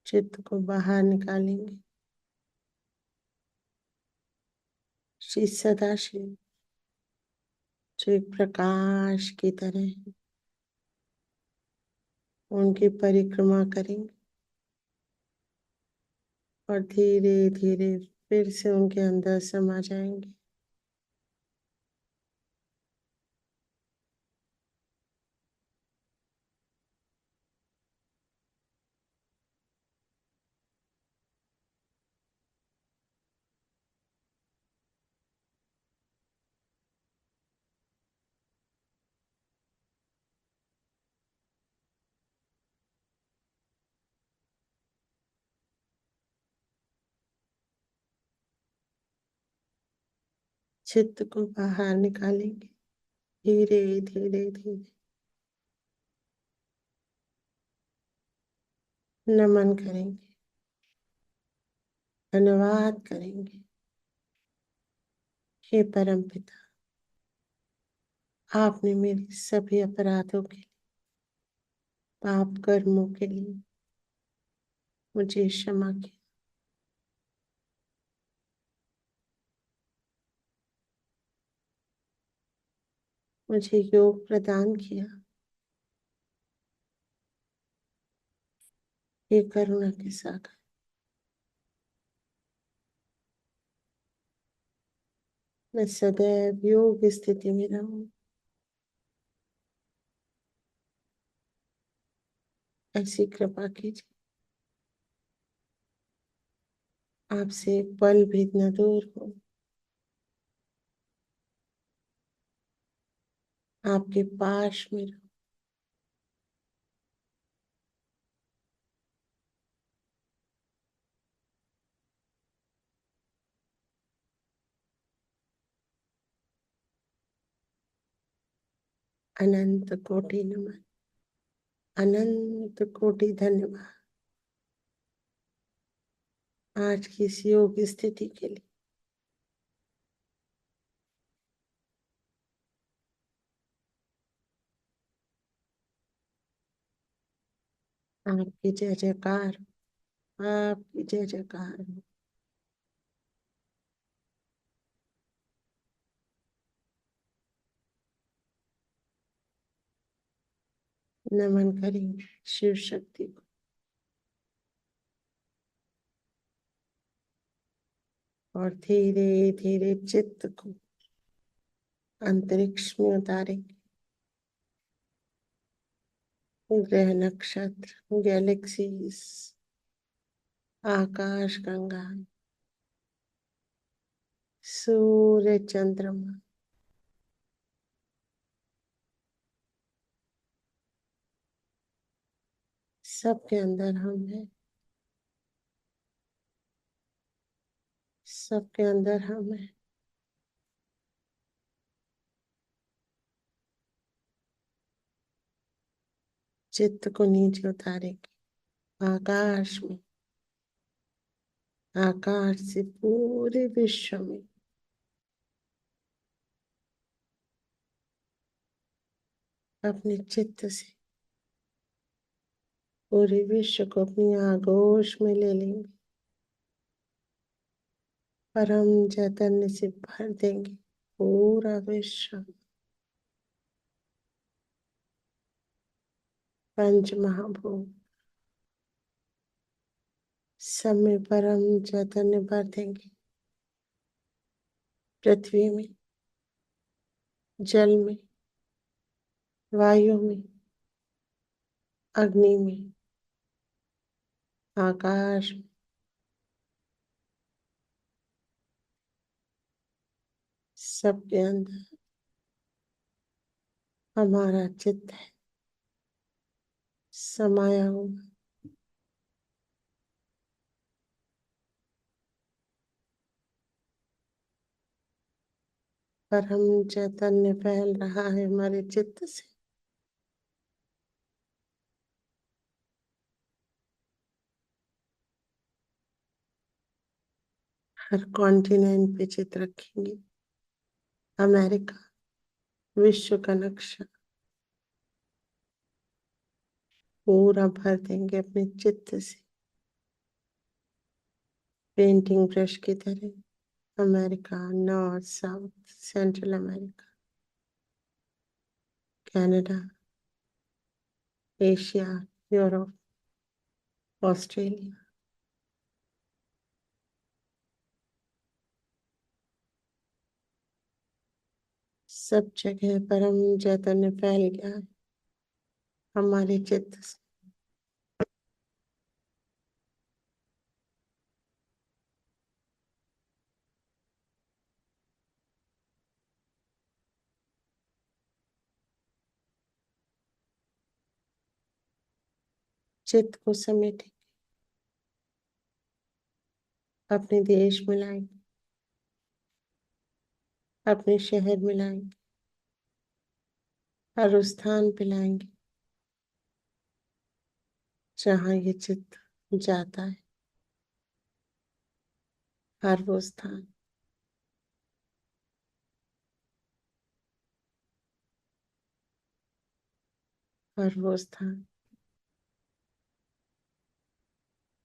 चित्त को बाहर निकालेंगे। श्री सदाशिव जो एक प्रकाश की तरह है, उनकी परिक्रमा करेंगे और धीरे धीरे फिर से उनके अंदर समा जाएंगे। चित्त को बाहर निकालेंगे धीरे धीरे धीरे। नमन करेंगे, धन्यवाद करेंगे। हे परम पिता, आपने मेरे सभी अपराधों के लिए, पाप कर्मों के लिए मुझे क्षमा किया। मुझे योग प्रदान किया। हे करुणा के सागर, मैं सदैव योग स्थिति में रहूं, ऐसी कृपा कीजिए। आपसे पल भी न दूर हो, आपके पास में रहूं। अनंत कोटि नमन, अनंत कोटि धन्यवाद आज की इस योग स्थिति के लिए। आपकी जय जयकार, आपकी जय जयकार। नमन करेंगे शिव शक्ति को। और धीरे धीरे चित्त को अंतरिक्ष में उतारेंगे। ग्रह नक्षत्र, गैलेक्सीज, आकाश गंगा, सूर्य चंद्रमा, सबके अंदर हम हैं, सबके अंदर हम हैं। चित्त को नीचे उतारेंगे आकाश में। आकाश से पूरे विश्व में अपने चित्त से पूरे विश्व को अपनी आगोश में ले लेंगे। परम चैतन्य से भर देंगे पूरा विश्व। पंच महाभूत, सब में परम चैतन्य भर देंगे। पृथ्वी में, जल में, वायु में, अग्नि में, आकाश में, सबके अंदर हमारा चित्त है समाया हुआ। परम चैतन्य फैल रहा है हमारे चित्त से। हर कॉन्टिनेंट पे चित्त रखेंगे। अमेरिका, विश्व का नक्शा पूरा भर देंगे अपने चित्त से, पेंटिंग ब्रश की तरह। America, north, south, central America, Canada, Asia, Europe, Australia, सब जगह परम चैतन्य फैल गया है हमारे चित्त से। चित्त को समेटेंगे, अपने देश में लाएंगे, अपने शहर में लाएंगे, हर उस स्थान पे लाएंगे जहाँ ये चित्त जाता है। हर वो स्थान, हर वो स्थान,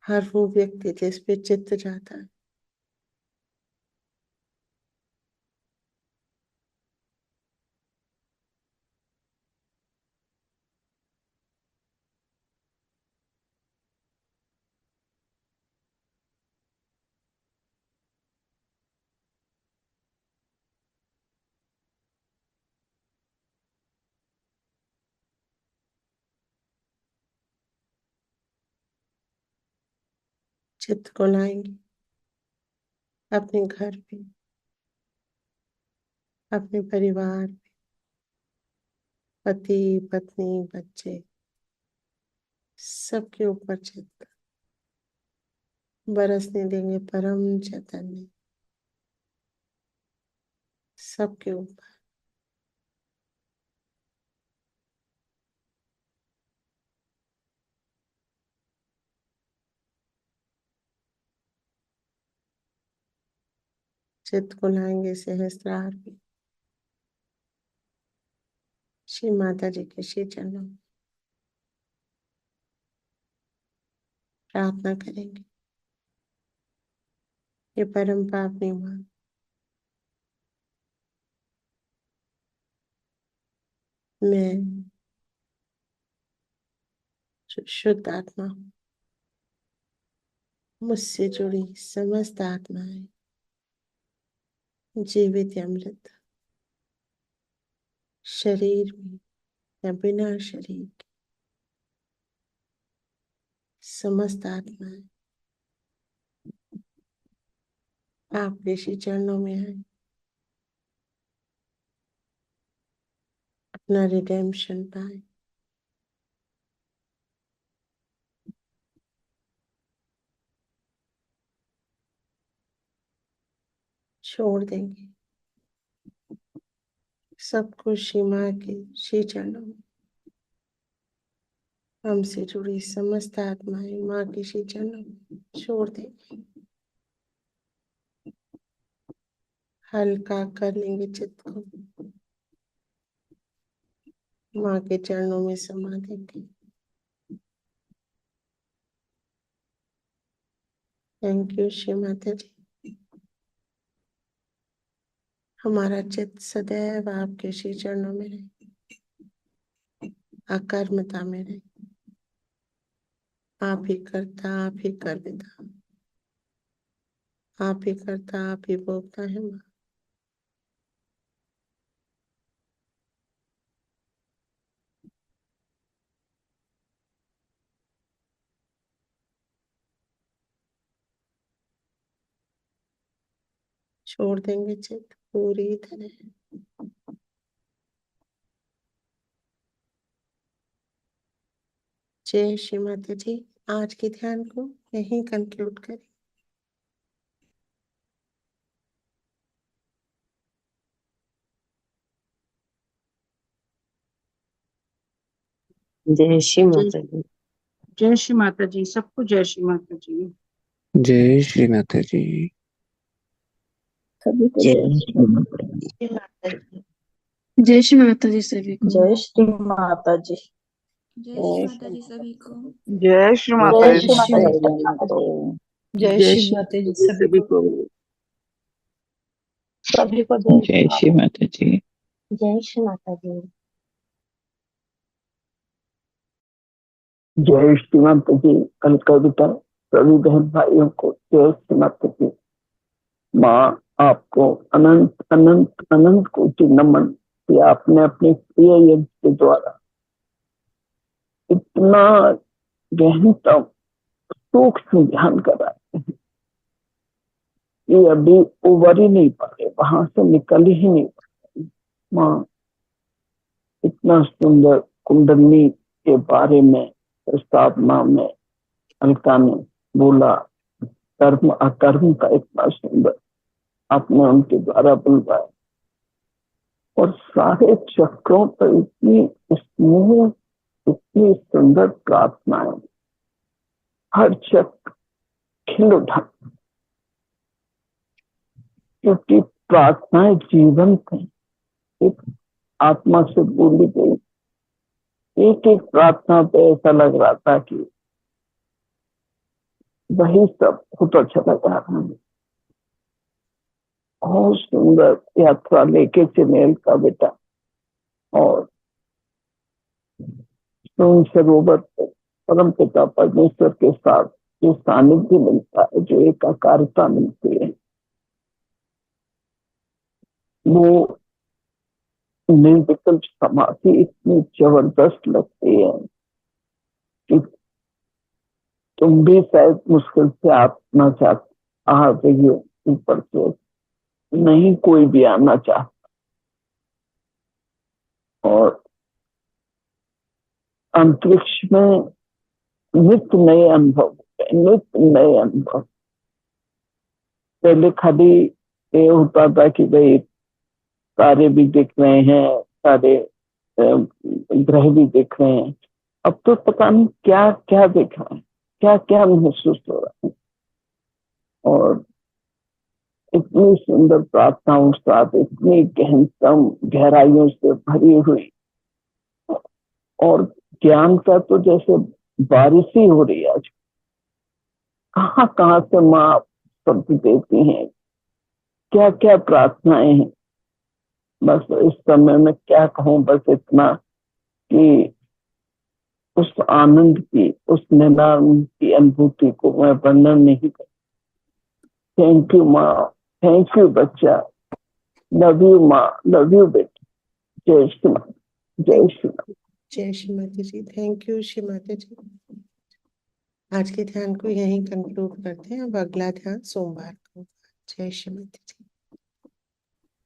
हर वो व्यक्ति जिस पे चित्त जाता है, चित्त को लाएंगे अपने घर पे, अपने परिवार पे, पति, पत्नी, बच्चे, सबके ऊपर चित्त बरसने देंगे परम चैतन्य सबके ऊपर। चित्त को लाएंगे सहस्त्रार पे, श्री माता जी के श्री चरणों में प्रार्थना करेंगे। ये परम पावनी माँ, मैं शुद्ध आत्मा हूँ, मुझसे जुड़ी समस्त आत्माएं जीवित या मृत, शरीर में या बिना शरीर के समस्त आत्माएं आपके श्री चरणों में आए, अपना रिडेम्पशन पाए। छोड़ देंगे सब कुछ श्री माँ के श्री चरणों में। हमसे जुड़ी समस्त आत्माएं माँ के श्री चरणों में छोड़ देंगे। हल्का कर लेंगे चित्त को, माँ के चरणों में समा देंगे। थैंक यू श्री माता जी। हमारा चित्त सदैव आपके श्री चरणों में रहे, अकर्मता में रहे, आप ही करता, आप ही कर देता, आप ही करता, आप ही भोगता है माँ। छोड़ देंगे चित्त पूरी तरह। जय श्री माता जी। आज के ध्यान को यहीं कंक्लूड करें। जय श्री माता जी। जय श्री माता जी। सबको जय श्री माता जी। जय श्री माता जी। सभी को जय श्री माता जी। जय श्री माता जी सभी को। जय श्री माता जी। जय श्री माता जी सभी को। जय श्री माता जय जी श्री सभी माता को। जी। जय श्री माता जी सभी को। सभी को जय श्री माता जी। जय श्री माता जी। जय श्री माता जी। कल कविता सभी बहन भाइयों को जय श्री माता जी। माँ आपको अनंत अनंत अनंत कोटि नमन कि आपने अपने प्रिय यज्ञ के द्वारा इतना गहनतम सूक्ष्म ध्यान कराते हैं कि अभी उबर ही नहीं पा रहे, वहां से निकल ही नहीं पा रहे। माँ इतना सुंदर कुंडली के बारे में प्रस्तावना में अलका ने बोला, कर्म अकर्म का इतना सुंदर आपने उनके द्वारा बुलवाया और सारे चक्रों पर इतनी स्नेह, इतनी सुंदर प्रार्थनाएं, हर चक्र खिल उठा, क्योंकि प्रार्थनाएं जीवन थे, एक आत्मा से बोली गई। एक एक प्रार्थना पे ऐसा लग रहा था कि वही सब बहुत अच्छा लग रहा है। बहुत सुंदर यात्रा लेके चमेल का बेटा और सरोवर परम पिता परमेश्वर के साथ जो सानिध्य मिलता है, जो एकाकारता मिलती है, वो निर्विकल्प समाधि इतनी जबरदस्त लगती है कि तुम भी शायद मुश्किल से आना चाहते आ रही हो ऊपर से, नहीं कोई भी आना चाहता। और अंतरिक्ष में नित्य नए अनुभव, नित्य नए अनुभव। पहले खाली ये होता था कि भाई तारे भी दिख रहे हैं, सारे ग्रह भी दिख रहे हैं। अब तो पता नहीं क्या क्या दिख रहा है, क्या क्या महसूस हो रहा है। और इतनी सुंदर प्रार्थनाओं के साथ, इतनी गहनतम गहराइयों से भरी हुई, और ज्ञान का तो जैसे बारिश ही हो रही है आज। कहाँ कहाँ से माँ शब्द देती हैं, क्या क्या प्रार्थनाएं हैं। बस इस समय में क्या कहूँ, बस इतना कि उस आनंद की, उस निरानंद की अनुभूति को मैं वर्णन नहीं कर। थैंक यू माँ, थैंक यू बच्चा, लव यू माँ, लव यू बेटा। जय श्री माता, जय श्री माता। जय श्री माता जी। थैंक यू श्री माता जी। आज के ध्यान को यहीं कंक्लूड करते हैं। अब अगला ध्यान सोमवार को। जय श्री माता जी।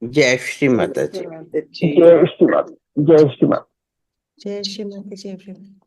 जय श्री माता जी। जय श्री माता, जय श्री माता। जय श्री माता जी एवरीवन।